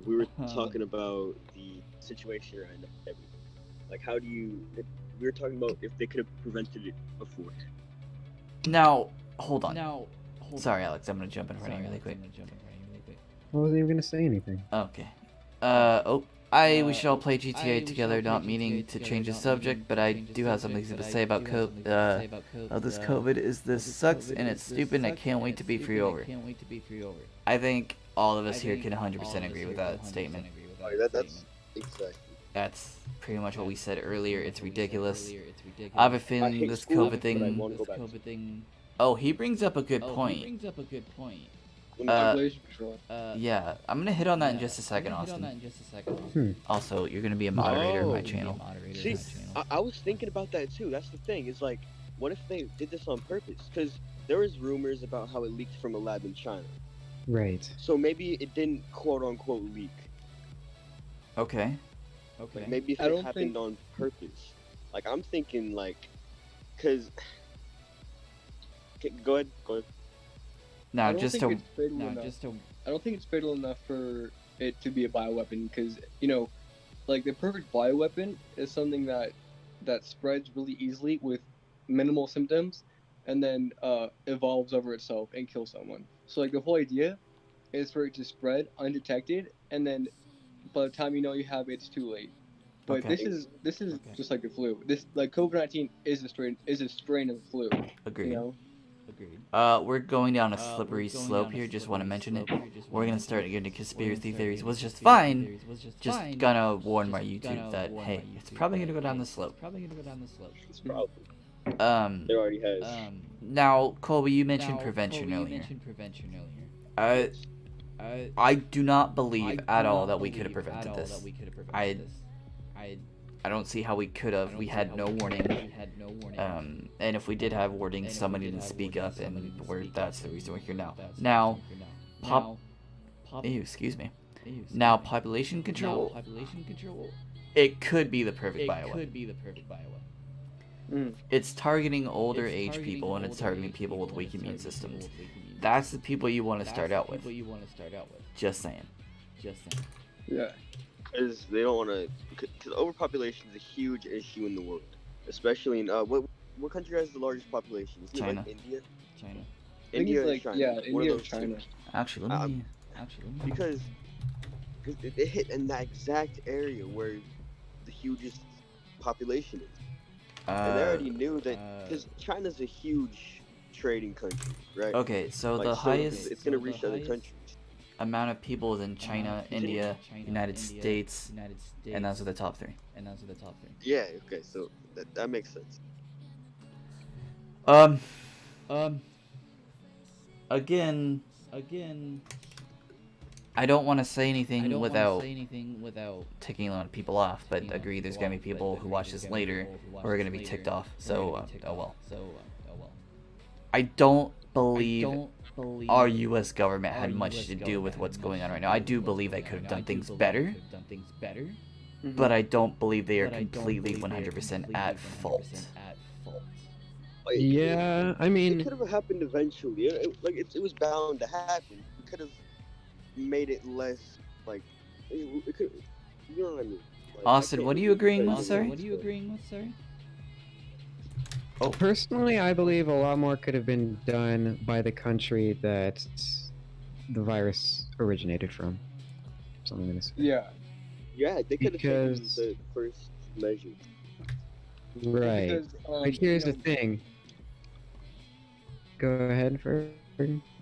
We were talking about the situation around everything. Like, how do you... We were talking about if they could have prevented it before. Now, hold on. Sorry, Alex, I'm gonna jump in front of you really quick. I wasn't even gonna say anything. Okay. We should all play GTA together, not meaning to change the subject, but I do have something to say about this COVID. This sucks and it's stupid and I can't wait to be free over. I think all of us here can 100% agree with that statement. That's exactly. That's pretty much what we said earlier. It's ridiculous. I have a feeling this COVID thing... Oh, he brings up a good point. Yeah, I'm gonna hit on that in just a second, Austin. Also, you're gonna be a moderator in my channel. See, I was thinking about that too. That's the thing. It's like, what if they did this on purpose? Because there was rumors about how it leaked from a lab in China. Right. So maybe it didn't quote unquote leak. Okay. Like maybe if it happened on purpose. Like, I'm thinking, like, because... Okay, go ahead. I don't think it's fatal enough for it to be a bioweapon, because, like, the perfect bioweapon is something that spreads really easily with minimal symptoms, and then evolves over itself and kills someone. So, like, the whole idea is for it to spread undetected, and then by the time you have it, it's too late. But this is just like the flu. This, like, COVID-19 is a strain of the flu. Agreed. We're going down a slippery slope here, just want to mention it. We're gonna start getting into conspiracy theories, which is fine. Just gonna warn my YouTube that, hey, it's probably gonna go down the slope. It's probably. It already has. Now, Colby, you mentioned prevention earlier. I do not believe at all that we could have prevented this. I don't see how we could have. We had no warning. And if we did have warning, somebody didn't speak up, and that's the reason we're here now. Excuse me. Now, population control. It could be the perfect bioweapon. It's targeting older age people, and it's targeting people with weak immune systems. That's the people you want to start out with. Just saying. Yeah. Because they don't want to. Because overpopulation is a huge issue in the world, especially in what country has the largest population? Isn't China. It like India. India and China. Yeah, India and China. Actually, let me. Because it hit in that exact area where the hugest population is, and they already knew that because China's a huge trading country, right? Okay, so like, the highest. It's gonna reach other countries. Amount of people is in China, India, United States, and those are the top three. Yeah. Okay. So that makes sense. Again, I don't want to say anything without ticking a lot of people off, but agree there's gonna be people who watch this later who are gonna be ticked off. So, oh well. I don't believe our U.S. government had much to do with what's going on right now. I do believe they could have done things better, but I don't believe they are completely 100% at fault. Yeah, I mean... It could have happened eventually. It was bound to happen. We could have made it less, like... It could, you know what I mean? Like, Austin, what are you agreeing with, sir? Oh, Personally, I believe a lot more could have been done by the country that the virus originated from. That's all I'm gonna say. Yeah. Yeah, they could have taken Because- the first measure. Right. Because, But here's you the know, thing. Go ahead, Ferg.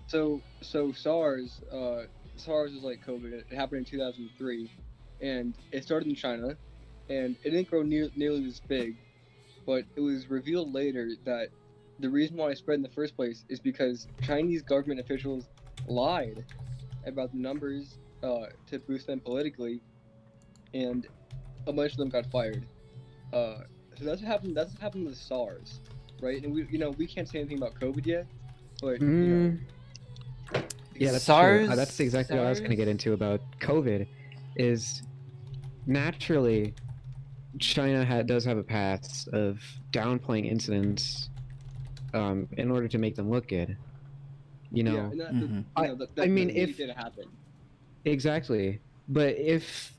So SARS is like COVID. It happened in 2003, and it started in China, and it didn't grow nearly this big, but it was revealed later that the reason why it spread in the first place is because Chinese government officials lied about the numbers to boost them politically, and a bunch of them got fired. So that's what happened. That's what happened with SARS, right? And we can't say anything about COVID yet, but Yeah, that's SARS. true. That's exactly what I was going to get into about COVID. Is naturally, China does have a past of downplaying incidents, in order to make them look good. You know. Yeah, and that, Mhm. that I mean, really if- did happen. Exactly. But if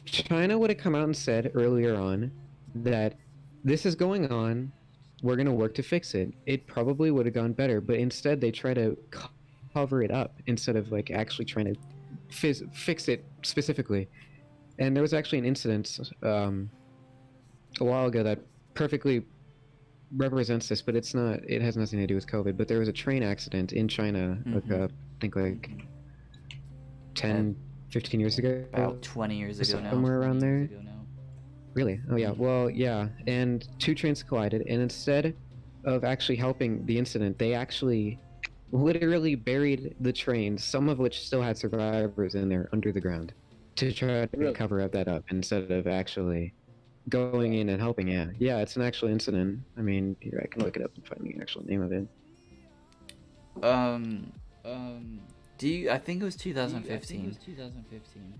China would have come out and said earlier on that this is going on, we're going to work to fix it, it probably would have gone better. But instead, they try to cover it up instead of like actually trying to fix it specifically. And there was actually an incident a while ago that perfectly represents this, but it's not. It has nothing to do with COVID. But there was a train accident in China, like Mhm. I think like 10, 15 years ago. About 20 years ago now. Somewhere around there. Ago now. Really? Oh yeah. Well, yeah. And two trains collided, and instead of actually helping the incident, they actually literally buried the trains, some of which still had survivors in there under the ground, to try to Really? cover that up instead of actually going in and helping. Yeah. Yeah, it's an actual incident. I mean, here I can look it up and find the actual name of it. I think it was 2015. 2015.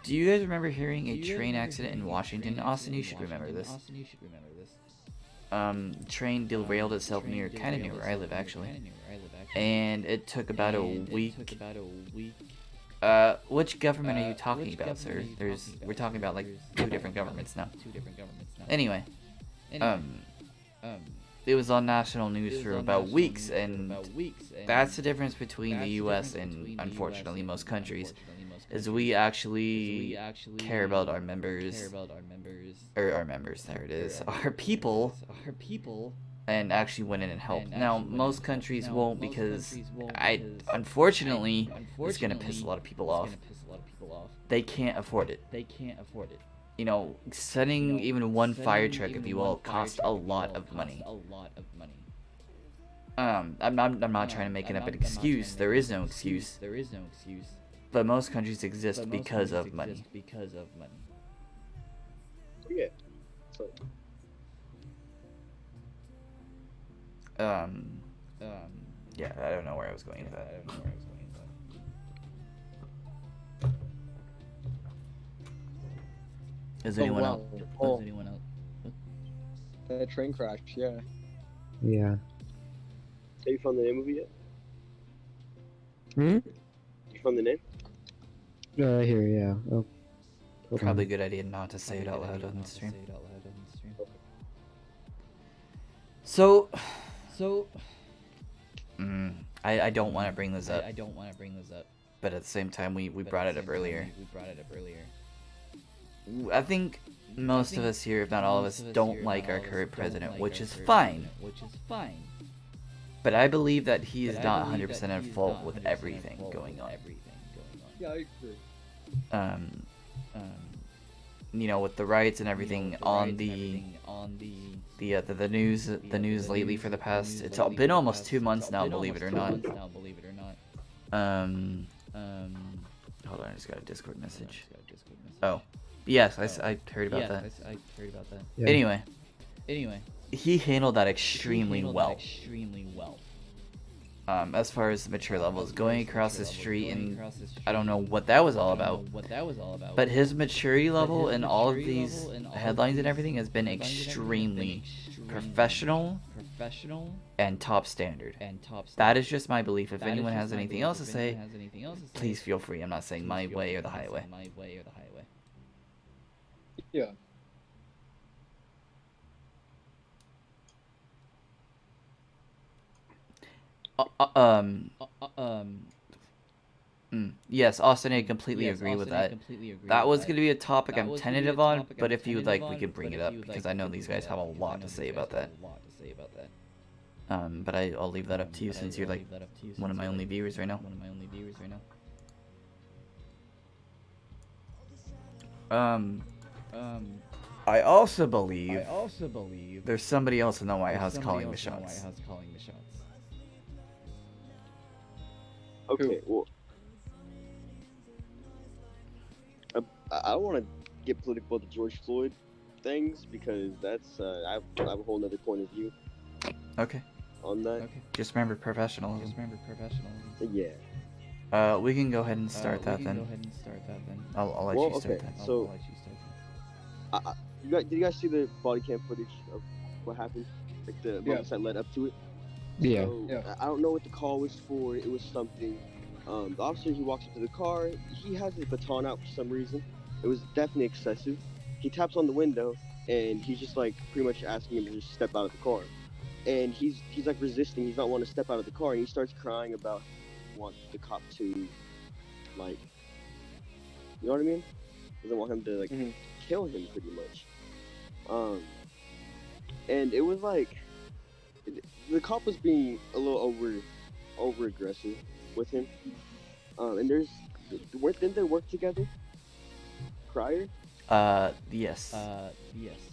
Do you guys remember hearing a train accident in Washington? Austin, you should remember this. Train derailed itself kind of near where I live, actually. And it took about a week. Which government are you talking about, sir? We're talking about like two different governments now. Anyway, it was on national news for about weeks, and that's the difference between the U.S. and unfortunately most countries, is we actually care about our members, or our members. There it is, our people, and actually went in and helped. Now most countries won't, because unfortunately it's gonna piss a lot of people off. They can't afford it. You know, sending even one fire truck, if you will, costs a lot of money. I'm not trying to make it up an excuse. There is no excuse. But most countries exist because of money. Yeah. So, Yeah, I don't know where I was going with that. Is anyone else? Oh, Does anyone else? that train crash, yeah. Yeah. have you found the name of it yet? Hmm. You found the name? Here, yeah. Oh. hold Probably a on. good idea not to say it out loud on the stream. So, I don't want to bring this up, but at the same time, we brought it up earlier. I think most of us here, if not all of us, don't like our current president, which is fine. But I believe that he is not 100% at fault with everything going on. Yeah, I agree. You know, with the riots and everything on the news lately for the past, it's been almost 2 months now, believe it or not. Hold on, I just got a Discord message. Oh, yes, I heard about that. Yeah. Anyway, he handled that extremely well. As far as the mature levels, going across the street, and I don't know what that was all about, but his maturity level and all of these headlines and everything has been extremely professional and top standard. That is just my belief. If anyone has anything else to say, please feel free. I'm not saying my way or the highway. Yeah. Yes, Austin, I completely agree with that. That was going to be a topic I'm tentative on, but if you would like, we could bring it up, because I know these guys have a lot to say about that. But I'll leave that up to you, since you're like one of my only viewers right now. I also believe there's somebody else in the White House calling the shots. Okay, well, I don't want to get political with the George Floyd things, because that's I have a whole other point of view. Okay. On that. Okay. Just remember professionalism. Yeah. We can go ahead and start that then. I'll let you start that. So, did you guys see the body cam footage of what happened? Like the moments that led up to it? Yeah. So, I don't know what the call was for. It was something. The officer, he walks up to the car. He has his baton out for some reason. It was definitely excessive. He taps on the window, and he's just like pretty much asking him to just step out of the car. And he's like resisting. He's not wanting to step out of the car, and he starts crying about want the cop to, like, you know what I mean? Doesn't want him to like kill him pretty much. And it was like the cop was being a little over aggressive with him. And didn't they work together prior? Yes.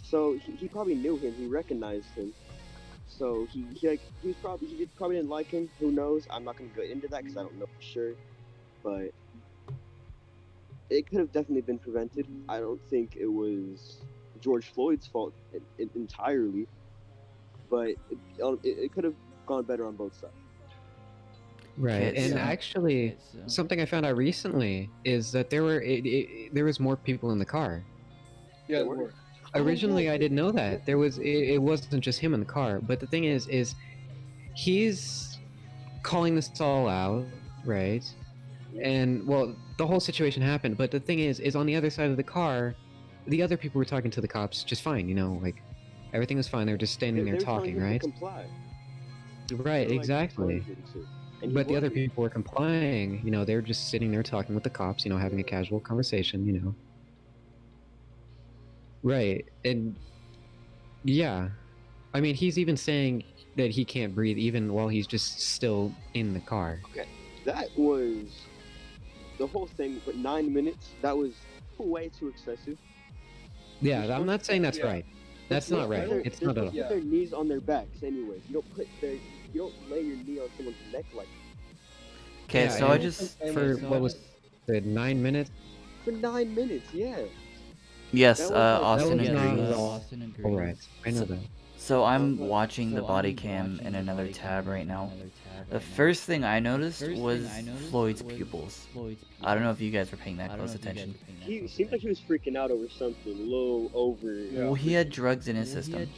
So he probably knew him. He recognized him. So he probably didn't like him. Who knows? I'm not gonna go into that because I don't know for sure. But it could have definitely been prevented. I don't think it was George Floyd's fault entirely, but it could have gone better on both sides. Right, and actually, something I found out recently is that there was more people in the car. Yeah, there were. Originally, I didn't know that. It wasn't just him in the car, but the thing is he's calling this all out, right? And well, the whole situation happened, but the thing is on the other side of the car, the other people were talking to the cops just fine, you know, like everything was fine. They were just standing there talking, right? Right, exactly. But the other people were complying, you know, they were just sitting there talking with the cops, you know, having a casual conversation, you know. Right, and yeah, I mean, he's even saying that he can't breathe even while he's just still in the car. Okay, that was the whole thing, but 9 minutes, that was way too excessive. Yeah, I'm not saying that's right. That's not right. It's not at all. They put their knees on their backs anyways. You don't lay your knee on someone's neck like that. Okay, yeah, so I just... For, what was it, 9 minutes? For 9 minutes, yeah. Yes, Austin agrees. Alright, I know that. So I'm watching the body cam in another tab right now. The first thing I noticed was Floyd's pupils. I don't know if you guys were paying that close attention. He seemed like he was freaking out over something, a little over... Well, he had drugs in his system.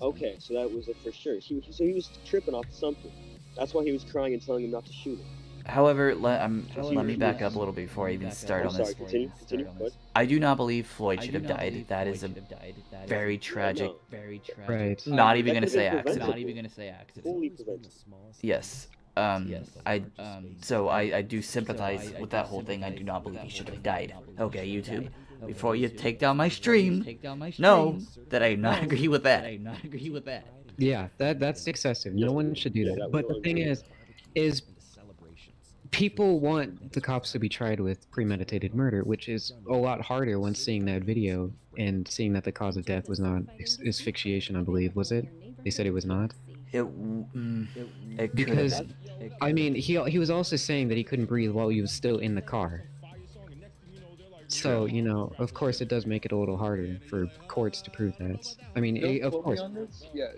Okay, so that was it for sure. So he was tripping off something. That's why he was crying and telling him not to shoot him. However, let me back up a little bit before I even start on this. Continue. I do not believe Floyd should have died. That is a very tragic, Right. not even gonna say accident. Fully prevented. Yes. I do sympathize with that whole thing. I do not believe he should have died. Okay, YouTube. Before you take down my stream, know that I do not agree with that. Yeah, that's excessive. No one should do that. But the thing is people want the cops to be tried with premeditated murder, which is a lot harder when seeing that video and seeing that the cause of death was not asphyxiation, I believe, was it? They said it was not? Because, I mean, he was also saying that he couldn't breathe while he was still in the car. So, you know, of course it does make it a little harder for courts to prove that. I mean, of course.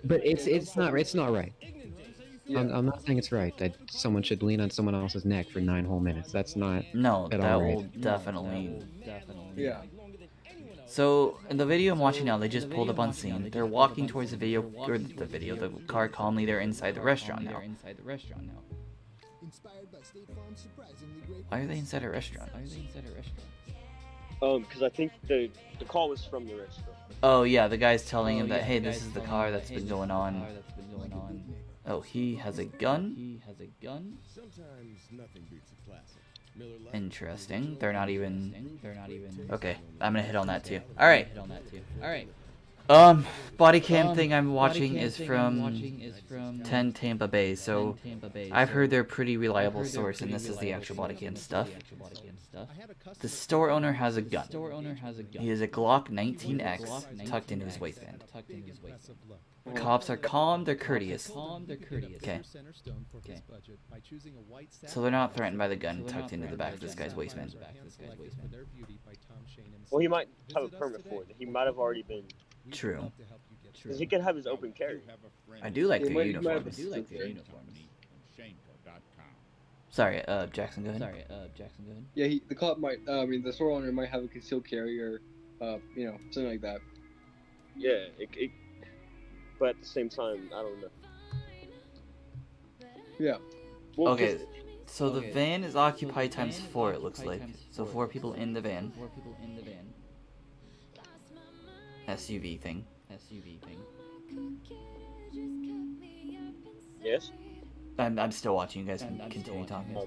But it's not right. Yeah. I'm not saying it's right that someone should lean on someone else's neck for 9 whole minutes. That's not. No, that will definitely. Yeah. So in the video I'm watching now, they just pulled up on scene. They're walking towards the car calmly. They're inside the restaurant now. Why are they inside a restaurant? Because I think the call was from the restaurant. Oh yeah, the guy's telling him that, hey, this is the car that's been going on. Oh, he has a gun? Sometimes nothing beats a classic. Miller Lite. Interesting. They're not even... Okay, I'm gonna hit on that too. Alright. Body cam thing I'm watching is from 10 Tampa Bay, so I've heard they're a pretty reliable source, and this is the actual body cam stuff. The store owner has a gun. He has a Glock 19X tucked into his waistband. Cops are calm, they're courteous. Okay. So they're not threatened by the gun tucked into the back of this guy's waistband. Well, he might have a permit for it. He might have already been. True. Because he could have his open carry. I do like It their might- uniforms. Sorry, Jackson, go ahead. Yeah, the cop might. The store owner might have a concealed carry or, something like that. Yeah, but at the same time, I don't know. Yeah. Well, Okay, 'cause- so the van is occupied times 4, it looks like. So 4 people in the van. SUV thing. Yes? I'm still watching. You guys can continue talking.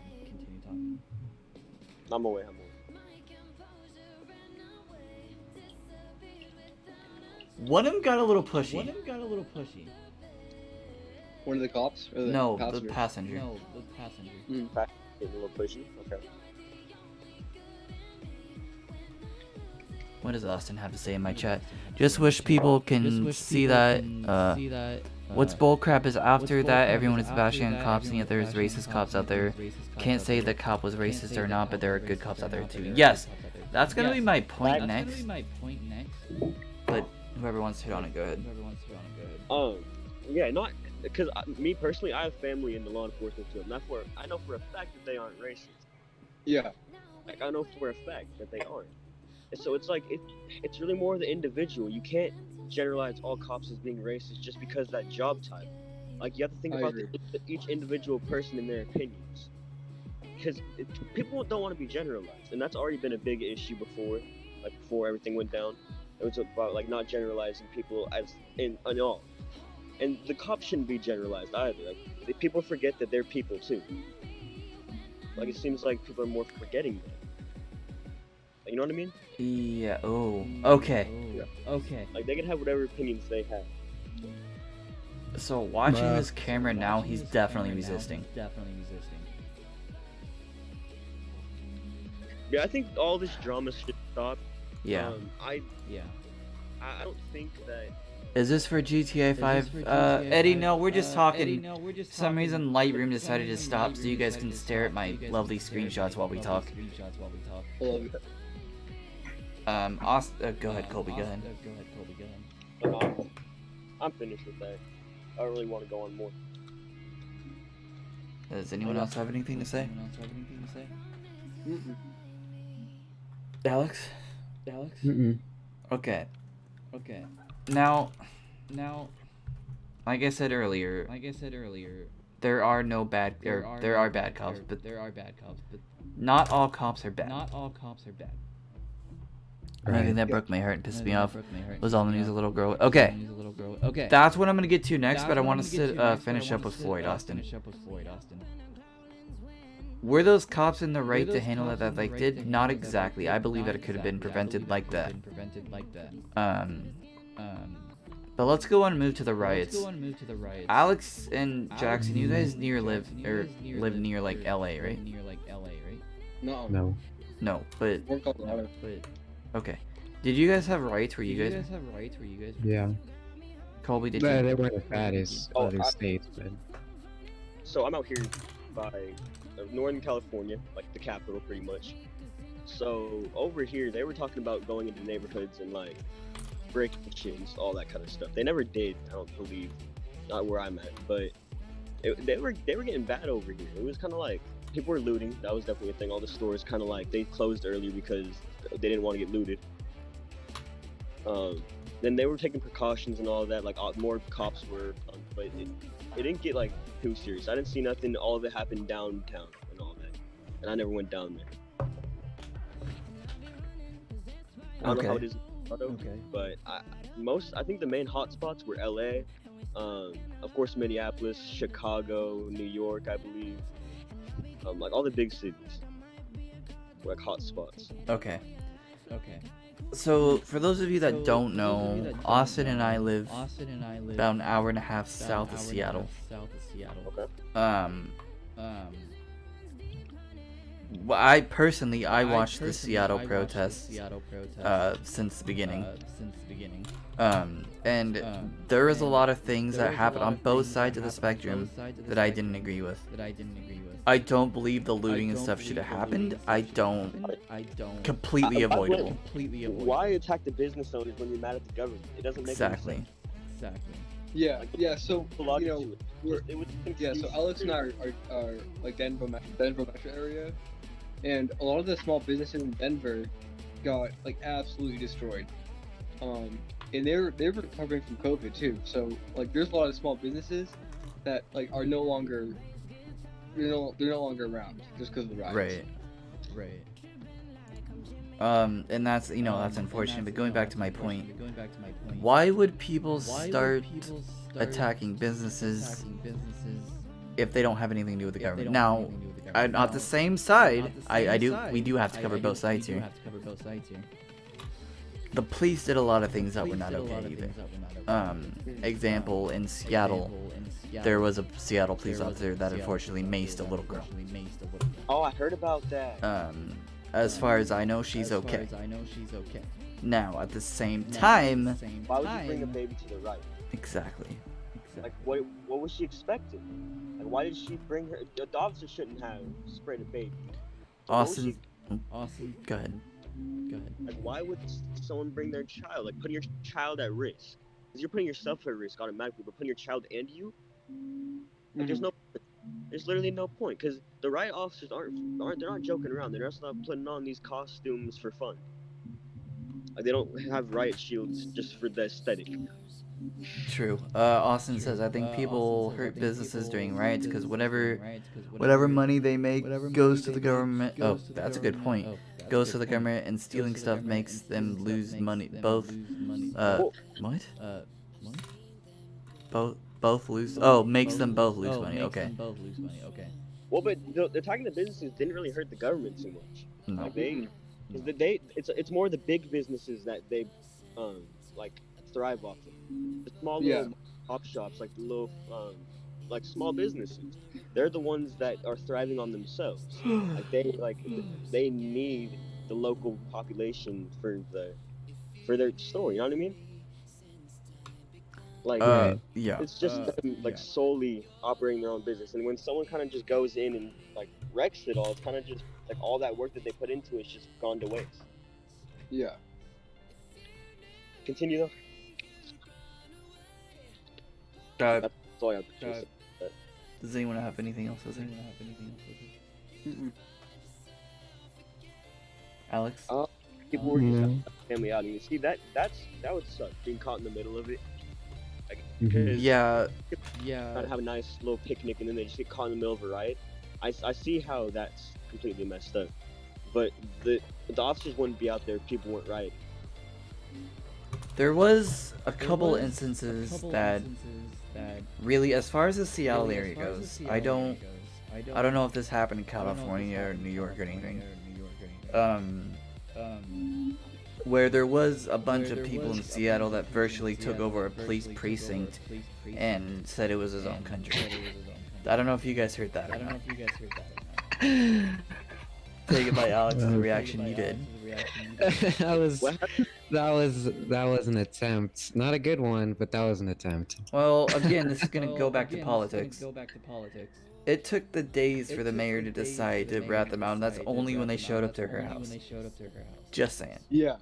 I'm away. One of them got a little pushy. One of the cops or the No, passenger? the passenger. Getting a little pushy. Okay. What does Austin have to say in my chat? Just wish people can see that. What's bullcrap is after that everyone is bashing on cops, and yet there's racist cops out there. Can't say the cop was racist or not, but there are good cops out there too. Yes, that's gonna be my point next. But whoever wants to hit on it, go ahead. Yeah, not because me personally, I have family in the law enforcement field, and I know for a fact that they aren't racist. Yeah. Like I know for a fact that they aren't. And so it's like it's really more the individual. You can't generalize all cops as being racist just because that job type. Like you have to think I about agree. each individual person and their opinions. Because people don't want to be generalized, and that's already been a big issue before. Like before everything went down, it was about like not generalizing people as in all. And the cops shouldn't be generalized either. Like people forget that they're people too. Like it seems like people are more forgetting that. You know what I mean? Yeah. Oh. Okay. Like they can have whatever opinions they have. So watching this camera now, he's definitely resisting. Yeah, I think all this drama should stop. Yeah. I don't think that. Is this for GTA 5? Eddie, no, we're just talking. For some reason, Lightroom decided to stop so you guys can stare at my lovely screenshots while we talk. Go ahead, Colby, go ahead. I'm finished with that. I don't really want to go on more. Does anyone else have anything to say? Mm-mm. Alex? Mm-mm. Okay. Now, like I said earlier, there are bad cops, but not all cops are bad. Another thing that broke my heart and pissed me off was all the news a little girl. Okay, that's what I'm gonna get to next, but I want us to finish up with Floyd, Austin. Were those cops in the right to handle it that they did? Not exactly. I believe that it could have been prevented like that. But let's go on and move to the riots. Alex and Jackson, you guys live near like LA, right? No. No. But We're Colorado. okay. Did you guys have riots where you guys? Yeah. Colby, did They you? weren't as bad as other states, but So I'm out here by Northern California, like the capital, pretty much. So over here, they were talking about going into neighborhoods and like breaking shit and all that kind of stuff. They never did, I don't believe, not where I'm at, but they were getting bad over here. It was kind of like people were looting. That was definitely a thing. All the stores kind of like they closed early because they didn't want to get looted. Then they were taking precautions and all that. Like more cops were, but it didn't get like too serious. I didn't see nothing. All of it happened downtown and all that, and I never went down there. I don't know how it is in Colorado, but I think the main hotspots were LA, Of course, Minneapolis, Chicago, New York, I believe. Like all the big cities, like hot spots. Okay. So, for those of you that don't know, Austin and I live about an hour and a half south of Seattle. Okay. I personally watched the Seattle protests since the beginning. And there was a lot of things that happened on both sides of the spectrum that I didn't agree with. I don't believe the looting and stuff should have happened. I don't. Completely avoidable. Why attack the business owners when you're mad at the government? It doesn't make any sense. Exactly. Yeah, yeah. So A lot you of know, it. so Alex and I are like Denver metro area, and a lot of the small businesses in Denver got like absolutely destroyed. And they're recovering from COVID too. So like, there's a lot of small businesses that like are no longer they're no longer around just because of the riots. Right. And that's that's unfortunate. But going back to my point, why would people start attacking businesses if they don't have anything to do with the government? Now, I'm on the same side. We do have to cover both sides here. The police did a lot of things that were not okay either. Example, in Seattle, there was a Seattle police officer that unfortunately maced a little girl. Oh, I heard about that. As far as I know, she's okay. Now, at the same time, Why would you bring a baby to the right? exactly. Like, what was she expecting? Like, why did she bring her? The officer shouldn't have sprayed a baby. So what was Austin, go ahead. Like, why would someone bring their child? Like, putting your child at risk. Because you're putting yourself at risk automatically, but putting your child and you? Like, there's literally no point. Because the riot officers they're not joking around. They're just not putting on these costumes for fun. Like, they don't have riot shields just for the aesthetic. True. Austin says, I think people hurt businesses during riots because whatever money they make goes to the government. Oh, that's a good point. Goes to the government, and stealing stuff makes them lose money. Both lose. Oh, makes them both lose money. Okay. Well, but the attacking the businesses didn't really hurt the government too much. No. Like it's more the big businesses that they like thrive off of. The small little pop shops, like the little like small businesses, they're the ones that are thriving on themselves. They need the local population for their store. You know what I mean? Like it's just them solely operating their own business, and when someone kind of just goes in and like wrecks it all, it's kind of just like all that work that they put into it's just gone to waste. Yeah. Continue though. That's all I have to say. Does anyone have anything else to say? Alex? People were just family outing. You see, that would suck, being caught in the middle of it. Like, Yeah. Trying to have a nice little picnic and then they just get caught in the middle of a riot. I see how that's completely messed up. But the officers wouldn't be out there if people weren't rioting. There was a couple instances that really, as far as the Seattle area goes, I don't know if this happened in California or New York or anything. Where there was a bunch of people in Seattle that virtually took over a police precinct and said it was his own country. I don't know if you guys heard that. Take it by Alex's reaction. You did. That was an attempt. Not a good one, but that was an attempt. Well, again, this is gonna go back to politics. It took the days for the mayor to decide to rat them out, and that's only when they showed up to her house. Just saying. Yeah.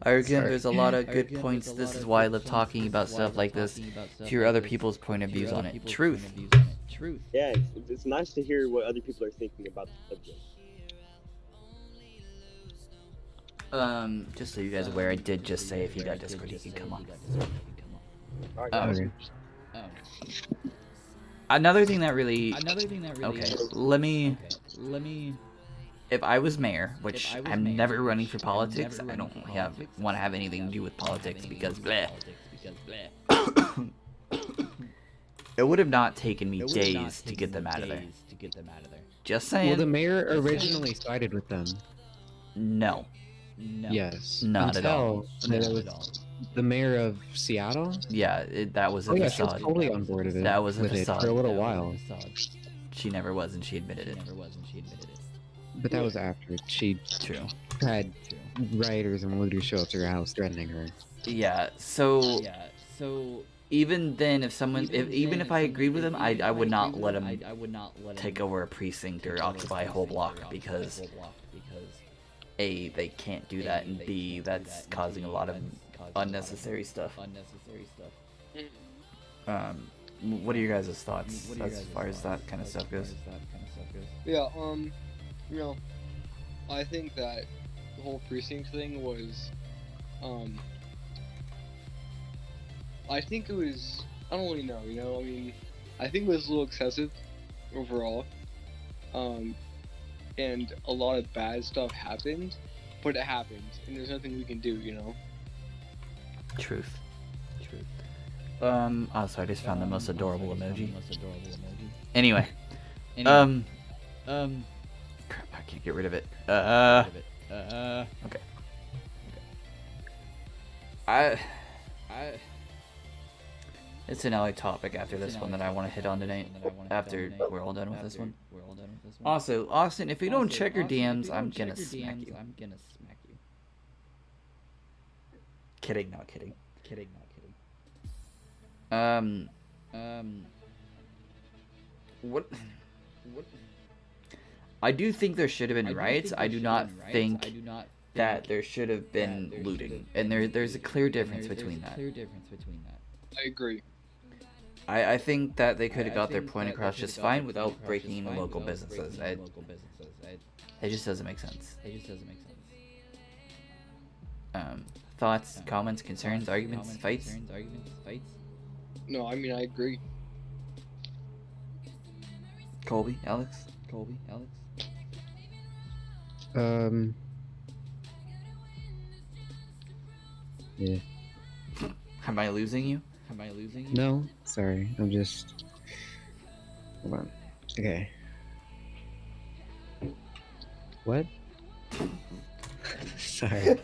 I reckon there's a lot of good points. This is why I love talking about stuff like this, to hear other people's point of views on it. Truth. Yeah, it's nice to hear what other people are thinking about the subject. Just so you guys are aware, I did just say if you got Discord, you can come on. Alright, Another thing that really... Okay, let me if I was mayor, which I'm never running for politics, I don't want to have anything to do with politics because bleh. It would have not taken me days to get them out of there. Just saying. Well, the mayor originally sided with them. No. Yes. Not at all. The mayor of Seattle? Yeah, that was a yeah, she was facade. totally on board of it. That was a with facade. it for a little while. She never was, and she admitted it. But that was after she had rioters and looters show up to her house threatening her. Yeah, so even then, even if I agreed with him, I would not let him take over a precinct or occupy a whole block because A, they can't do that, and B, that's causing a lot of unnecessary stuff. What are your guys' thoughts as far as that kind of stuff goes? Yeah, you know, I think that the whole precinct thing was, I think it was, I don't really know, you know, I mean, I think it was a little excessive overall, and a lot of bad stuff happened, but it happened, and there's nothing we can do, you know? Truth. Oh, sorry, I just found the most adorable emoji. Anyway. Crap, I can't get rid of it. Okay. It's an LA topic after this one that I want to hit on tonight. After we're all done with this one. Also, Austin, if you don't check your DMs, I'm gonna smack you. Kidding, not kidding. What? I do think there should have been riots. I do not think that there should have been looting, and there's a clear difference between that. I agree. I think that they could have got their point across just fine without breaking into local businesses. It just doesn't make sense. Thoughts, comments, concerns, arguments, fights? No, I mean, I agree. Colby, Alex? Yeah. Am I losing you? No, sorry, I'm just... Hold on. Okay. What? Sorry.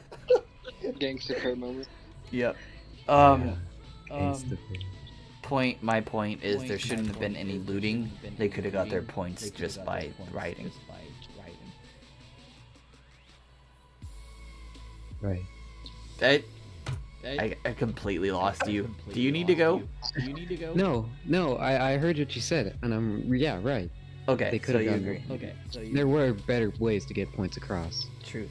Gangster Kurt moment. Yep. My point is there shouldn't have been any looting. They could have got their points just by rioting. Right. I completely lost you. Do you need to go? No, I heard what you said, and yeah, right. Okay, They could so have you done agree. it. There were better ways to get points across. Truth.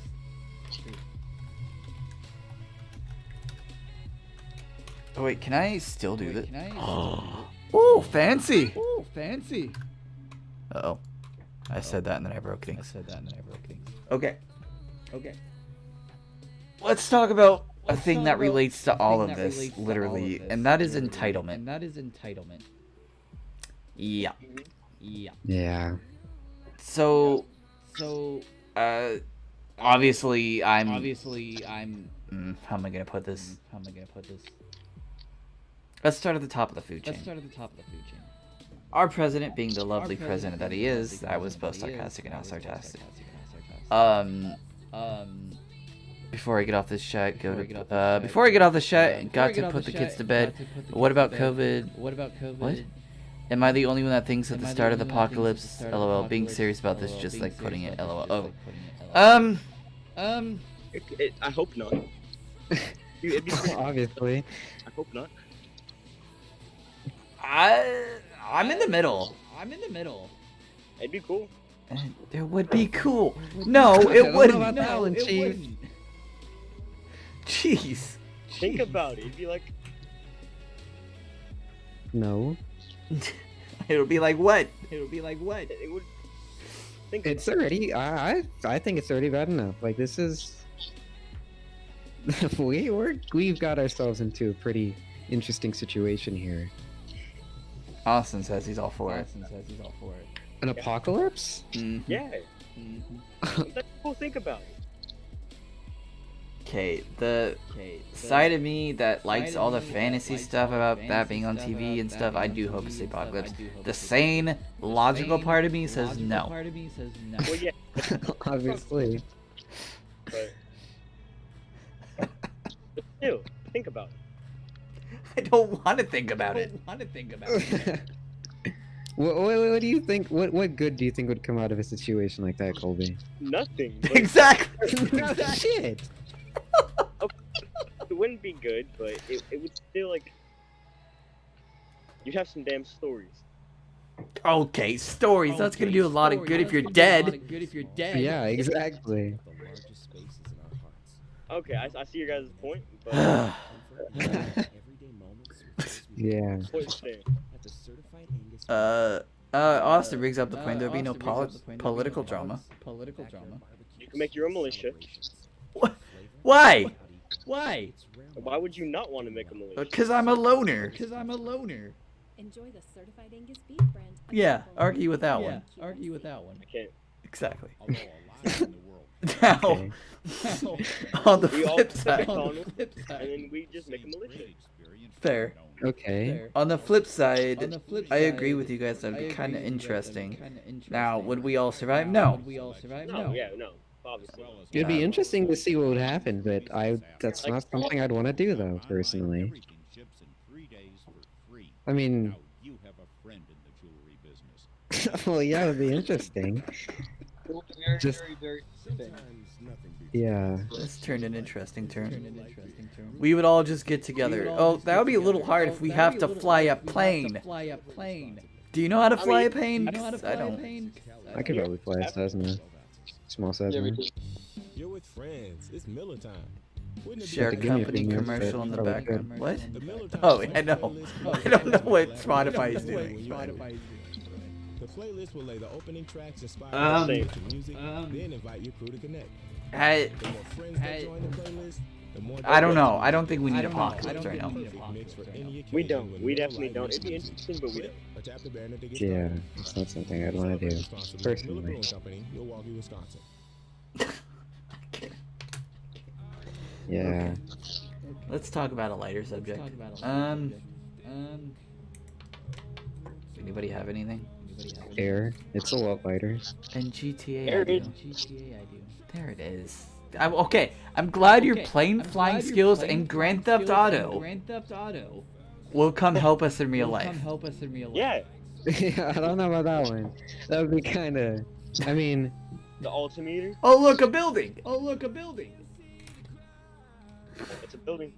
Oh wait, can I still do that? Oh, fancy! Uh-oh. I said that and then I broke things. Okay. Let's talk about a thing that relates to all of this, literally, and that is entitlement. Yeah. Yeah. So, obviously, I'm. How am I gonna put this? Let's start at the top of the food chain. Our president, being the lovely president that he is, that was both sarcastic and not sarcastic. Before I get off this chat, before I get off the chat, got to put the kids to bed. What about COVID? What? Am I the only one that thinks at the start of the apocalypse? LOL. Being serious about this, just like putting it. LOL. Oh. I hope not. It'd be pretty- Obviously. I hope not. I'm in the middle. It'd be cool. It would be cool. No, it wouldn't. Jeez. Think about it. It'd be like. No. It'll be like what? It would. It's already. I think it's already bad enough. Like this is. We've got ourselves into a pretty interesting situation here. Austin says he's all for it. An apocalypse? Mm-hmm. Yeah. What do people think about it? Okay, the side of me that likes all the fantasy stuff about that being on TV and stuff, I do hope it's the apocalypse. The sane, logical part of me says no. Well, yeah, Obviously. but still, think about it. I don't want to think about it. What do you think? What good do you think would come out of a situation like that, Colby? Nothing. But Exactly. Shit. it wouldn't be good, but it would still, like, you'd have some damn stories. Okay, stories. That's gonna do a lot of good if you're dead. Yeah, exactly. Okay, I see your guys' point, but Yeah. point stand. Austin brings up the point there'll be no political drama. You can make your own militia. Why? Why would you not want to make a militia? Because I'm a loner. Enjoy the certified Angus beef brand. Yeah, argue with that one. I can't. Exactly. Okay. Now, on the We all flip pick side, on them, and then we just make a militia. fair. Okay. On the flip side, I agree with you guys. That'd be kind of interesting. Now, would we all survive? No. No, obviously. It'd be interesting to see what would happen, but that's not something I'd want to do though, personally. I mean, well, yeah, it would be interesting. Just- Very interesting. Yeah. This turned an interesting turn. We would all just get together. Oh, that would be a little hard if we have to fly a plane. Do you know how to fly a plane? 'Cause I don't. I could probably fly a Cessna. Small Cessna. You're with friends. It's Miller time. Wouldn't it be Share Give me a company few minutes, commercial but in the probably background. good. What? The Miller time Oh, is I know. playlist I don't know what will Spotify is play doing. when you're ready. The playlist will lay the opening tracks inspired Um, by your music, then invite your crew to connect. I The more friends that join the playlist, the more don't know. I don't think we need apocalypse right now. mix for any We occasion don't. with We no definitely light don't. music. It'd be interesting, but we don't. Or tap the banner to get Yeah, started. it's not something I'd want to do, personally. Miller Company, Milwaukee, Wisconsin. Yeah. Let's talk about a lighter subject. Anybody have anything? Air. It's a lot lighter. And GTA, There I it do. is. There it is. Okay, I'm glad your plane flying skills and Grand Theft Auto will come help us in real life. Yeah, Yeah, I don't know about that one. That would be kind of. I mean, the altimeter. Oh, look, a building! It's a building.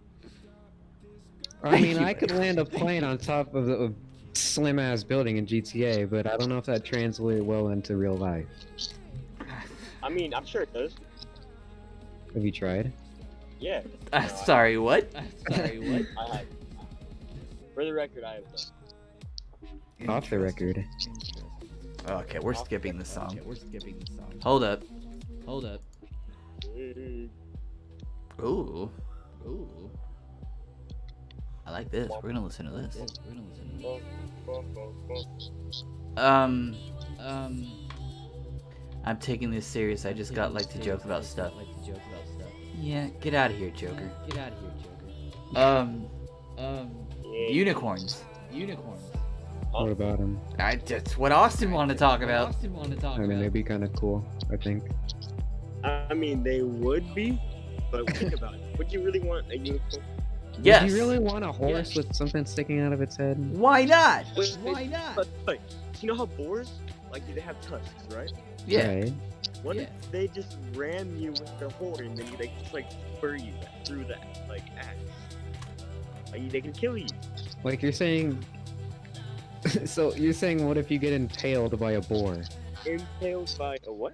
I mean, I could land a plane on top of a slim ass building in GTA, but I don't know if that translates well into real life. I mean, I'm sure it does. Have you tried? Yeah. Sorry, what? I have. For the record, I have done. Off the record. Okay, we're skipping the song. Hold up. Mm, Ooh. I like this. We're gonna listen to this. I'm taking this serious. I just got like to joke about stuff. Yeah, get out of here, Joker. yeah. Unicorns. What about them? That's what Austin wanted to talk about. I mean, they'd be kind of cool, I think. I mean, they would be, but think about it. Would you really want a unicorn? Yes. Do you really want a horse with something sticking out of its head? Why not? But you know how boars, like, they have tusks, right? Yeah. Right? What if they just ram you with their horn and then they just like spur you through that like axe? Like, they can kill you. Like you're saying. So you're saying, what if you get impaled by a boar? Impaled by a what?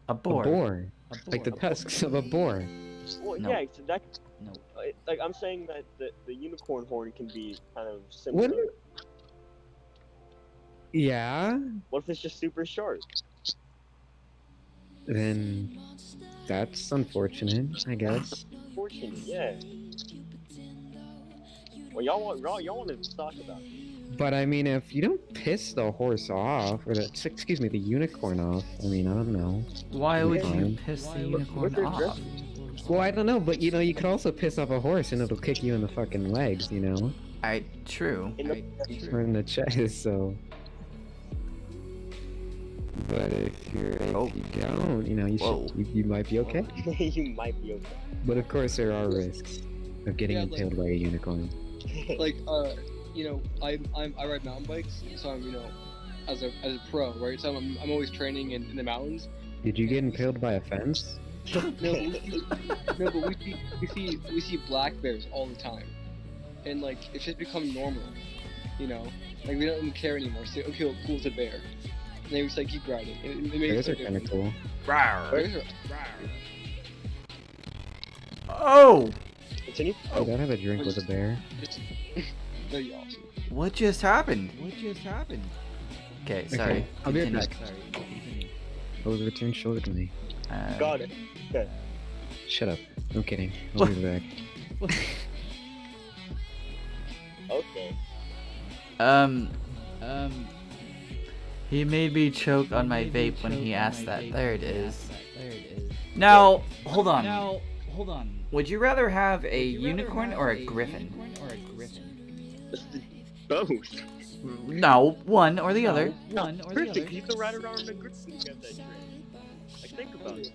A boar. A boar. Like the tusks of a boar. Well, No. yeah, so that. No. Like I'm saying that the unicorn horn can be kind of similar. Wouldn't- Yeah. What if it's just super sharp? Then that's unfortunate, I guess. Fortunate, yeah. Well, y'all want to talk about it. But I mean, if you don't piss the horse off, or the unicorn off, I mean, I don't know. Why would you Fine. piss the unicorn they're off? Well, I don't know, but you know, you could also piss off a horse and it'll kick you in the fucking legs, you know? True. Or in the chest, so. But if you don't, you know, you might be okay. You might be okay. But of course, there are risks of getting Yeah, impaled by a unicorn. Like, you know, I ride mountain bikes, so I'm, you know, as a pro, right? So I'm always training in the mountains. Did you get impaled by a fence? No, but we see black bears all the time, and like it's just become normal, you know. Like we don't even care anymore. Say, okay, well, cool, it's a bear, and they just like keep riding. It makes Bears are kind of cool. Bears are, Oh! Continue. Oh, I'd have a drink with a bear. they're awesome. What just happened? Okay, sorry. Okay, I'll be right Continue. back. Oh, the return shoulder to me. Got it. Okay. Shut up. I'm kidding. I'll be back. Okay. He made me choke on my vape when he asked that. There it is. Now, hold on. Would you rather have a unicorn or a griffin? Both. No, one or the other. Griffin, you can ride around in a griffin and get that shit. Like, think about it.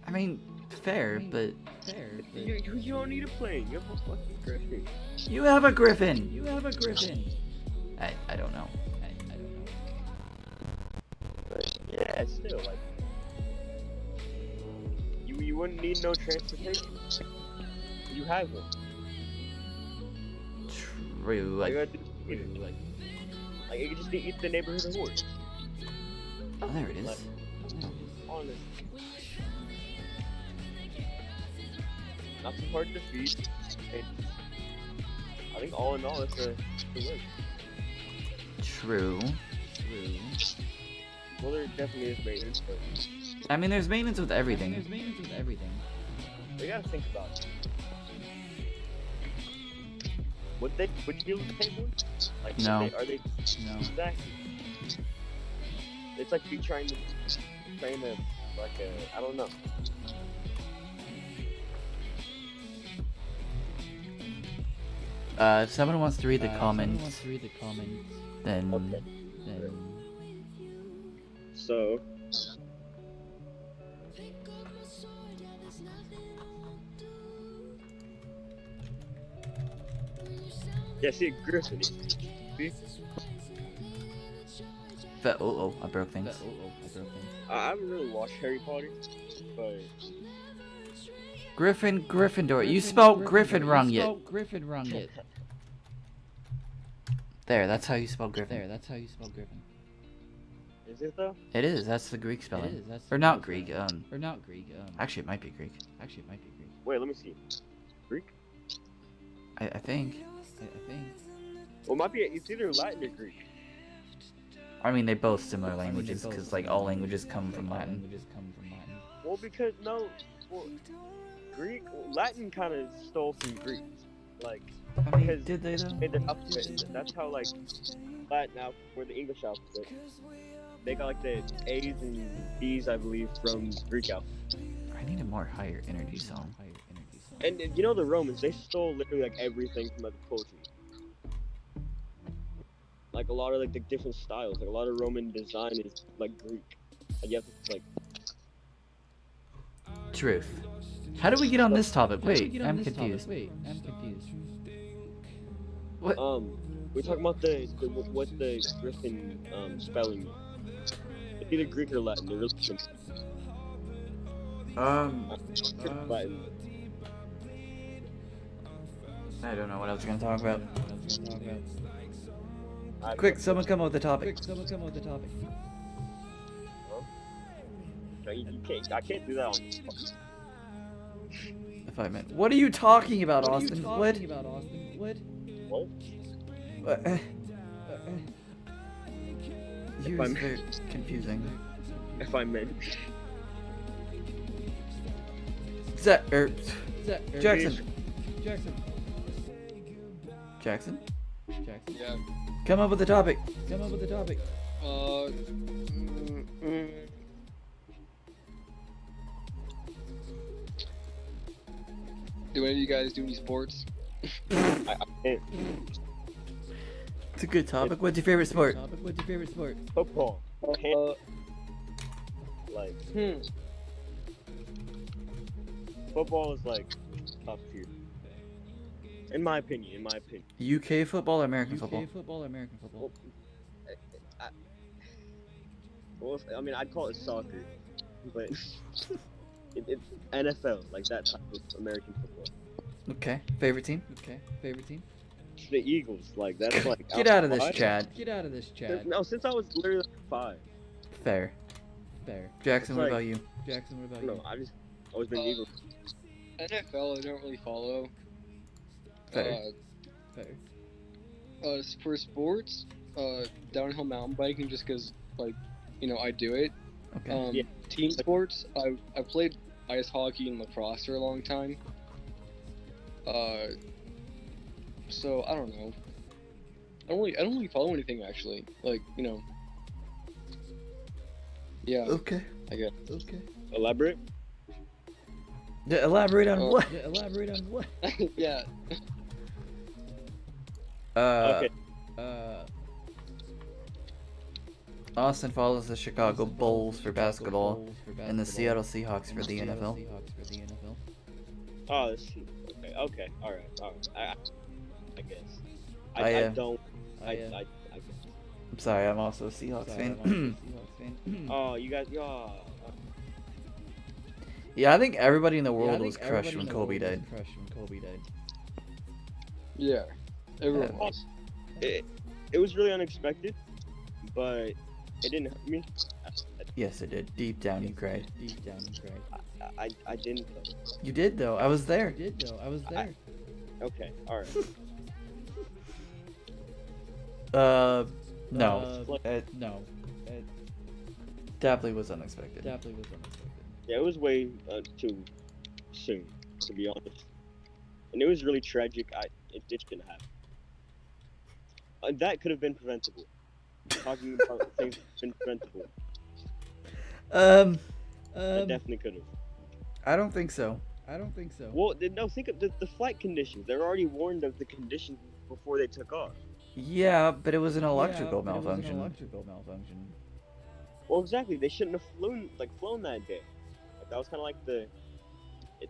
I mean, fair, but You don't need a plane. You have a fucking griffin. you have a griffin. I don't know. But yeah, still, like, you wouldn't need no transportation. You have it. True. Like, Like, you can just eat the neighborhood horse. oh, there it is. Like, honestly. Not too hard to feed. And I think all in all, it's a win. True. Well, there definitely is maintenance, but I mean, there's maintenance with everything. you gotta think about it. Would you use the same one? Like, No. Are they? No. Exactly. It's like you trying to train I don't know. If someone wants to read the comments, then Okay. So. Yeah, see, Griffin. See? I broke things. I haven't really watched Harry Potter, but Gryffindor. You spelled Griffin wrong yet. There, that's how you spell Griffin. is it though? It is. That's the Greek spelling. Or not Greek. Actually, it might be Greek. Wait, let me see. Greek? I think. Well, it might be. It's either Latin or Greek. I mean, they both similar languages, because like all languages come from Latin. Well, because Greek, Latin kind of stole from Greek, like. I mean, Because did they though? made their alphabet, and that's how like Latin now for the English alphabet. They got like the A's and B's, I believe, from Greek alphabet. I need a more higher energy song. And you know the Romans, they stole literally like everything from other cultures. Like a lot of like the different styles, like a lot of Roman design is like Greek. And you have to like. Truth. How do we get on this topic? Wait, I'm confused. What? We're talking about what the Griffin spelling. It's either Greek or Latin. They're really simple. Latin. I don't know what I was gonna talk about. I- Quick, someone come up with a topic. No, you can't. I can't do that on this. If I meant. What are you talking about, Austin? What? What? You is very confusing. If I meant. Jackson. Jackson? Yeah. Come up with a topic. Do any of you guys do any sports? I can't. It's a good topic. What's your favorite sport? Football. Can't. Like, football is like top tier. In my opinion. UK football or American football? Well, I mean, I'd call it soccer, but it's NFL, like that type of American football. Okay. Favorite team? The Eagles, like that's like. Get out of this, Chad. No, since I was literally like 5. Fair. Jackson, what It's like- about you? No, I just always been Eagles. NFL, I don't really follow. Fair. For sports, downhill mountain biking, just because, like, you know, I do it. Okay. Yeah. Team sports, I played ice hockey and lacrosse for a long time. So I don't know. I don't really follow anything actually. Like, you know. Yeah. Okay. I guess. Elaborate. Elaborate on what? Yeah. Okay. Austin follows the Chicago Bulls for basketball and the Seattle Seahawks for the NFL. Oh, this okay. All right. I guess. I don't. I guess. I'm sorry, I'm also a Seahawks fan. Oh, you guys. Yeah, I think everybody in the world was crushed when Kobe died. Yeah. Everyone Yeah. was. It was really unexpected, but it didn't hurt me. Yes, it did. Deep down, you cried. I didn't. You did, though. I was there. Okay. All right. No. Like, It definitely was unexpected. yeah, it was way too soon, to be honest, and it was really tragic. It shouldn't happen. That could have been preventable. Talking about things that have been preventable. That definitely could have. I don't think so. Well, no, think of the flight conditions. They were already warned of the conditions before they took off. Yeah, but it was an electrical malfunction. Well, exactly. They shouldn't have flown that day. Like, that was kind of like the.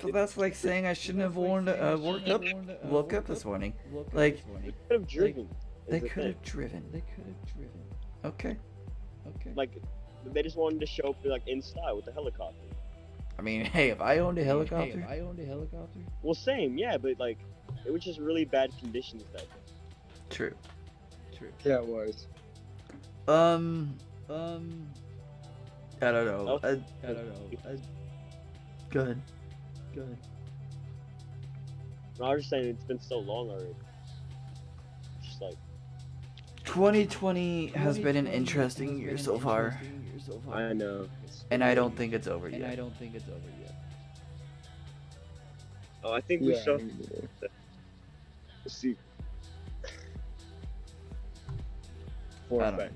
So that's like saying I shouldn't have woke up this morning. Like, They could have driven. they could have driven. Okay. Like, they just wanted to show up like in style with the helicopter. I mean, hey, if I owned a helicopter, Well, same, yeah, but like, it was just really bad conditions that day. true. Yeah, it was. I don't know. Oh. Go ahead. No, I was just saying it's been so long already. Just like 2020 has been an interesting year so far, I know. and I don't think it's over yet. Oh, I think we Yeah. should. Let's see. For I a don't fact.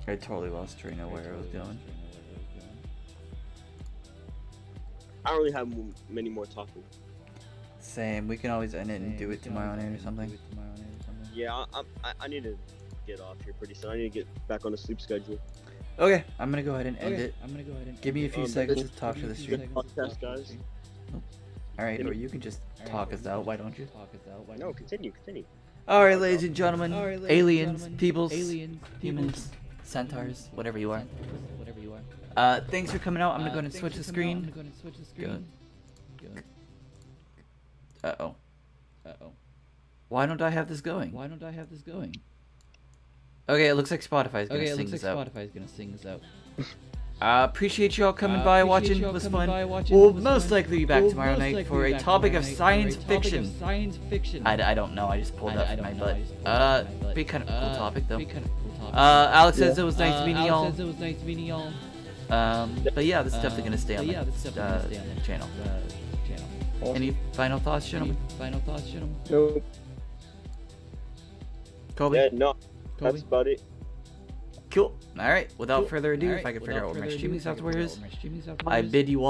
I totally lost train of where I was going. I don't really have many more topics. Same. We can always end it and do it tomorrow night or something. Yeah, I need to get off here pretty soon. I need to get back on the sleep schedule. Okay, I'm gonna go ahead and end it. Give me a few seconds cool. to talk to the stream. Podcast, guys. Alright, or you can just talk us out, why don't you? No, continue. Alright, ladies and gentlemen, aliens, peoples, humans, centaurs, whatever you are. Thanks for coming out. I'm gonna go ahead and switch the screen. Good. Uh-oh. Why don't I have this going? Okay, it looks like Spotify's gonna sing this out. Appreciate y'all coming by, watching. It was fun. We'll most likely be back tomorrow night for a topic of science fiction. I don't know. I just pulled that from my butt. Be kind of cool topic though. Alex says it was nice meeting y'all. But yeah, this is definitely gonna stay on the channel. Awesome. Any final thoughts, gentlemen? Nope. Kobe? Yeah, no, that's about it. Cool. All right. Without further ado, if I can figure out what my streaming software is, I bid you all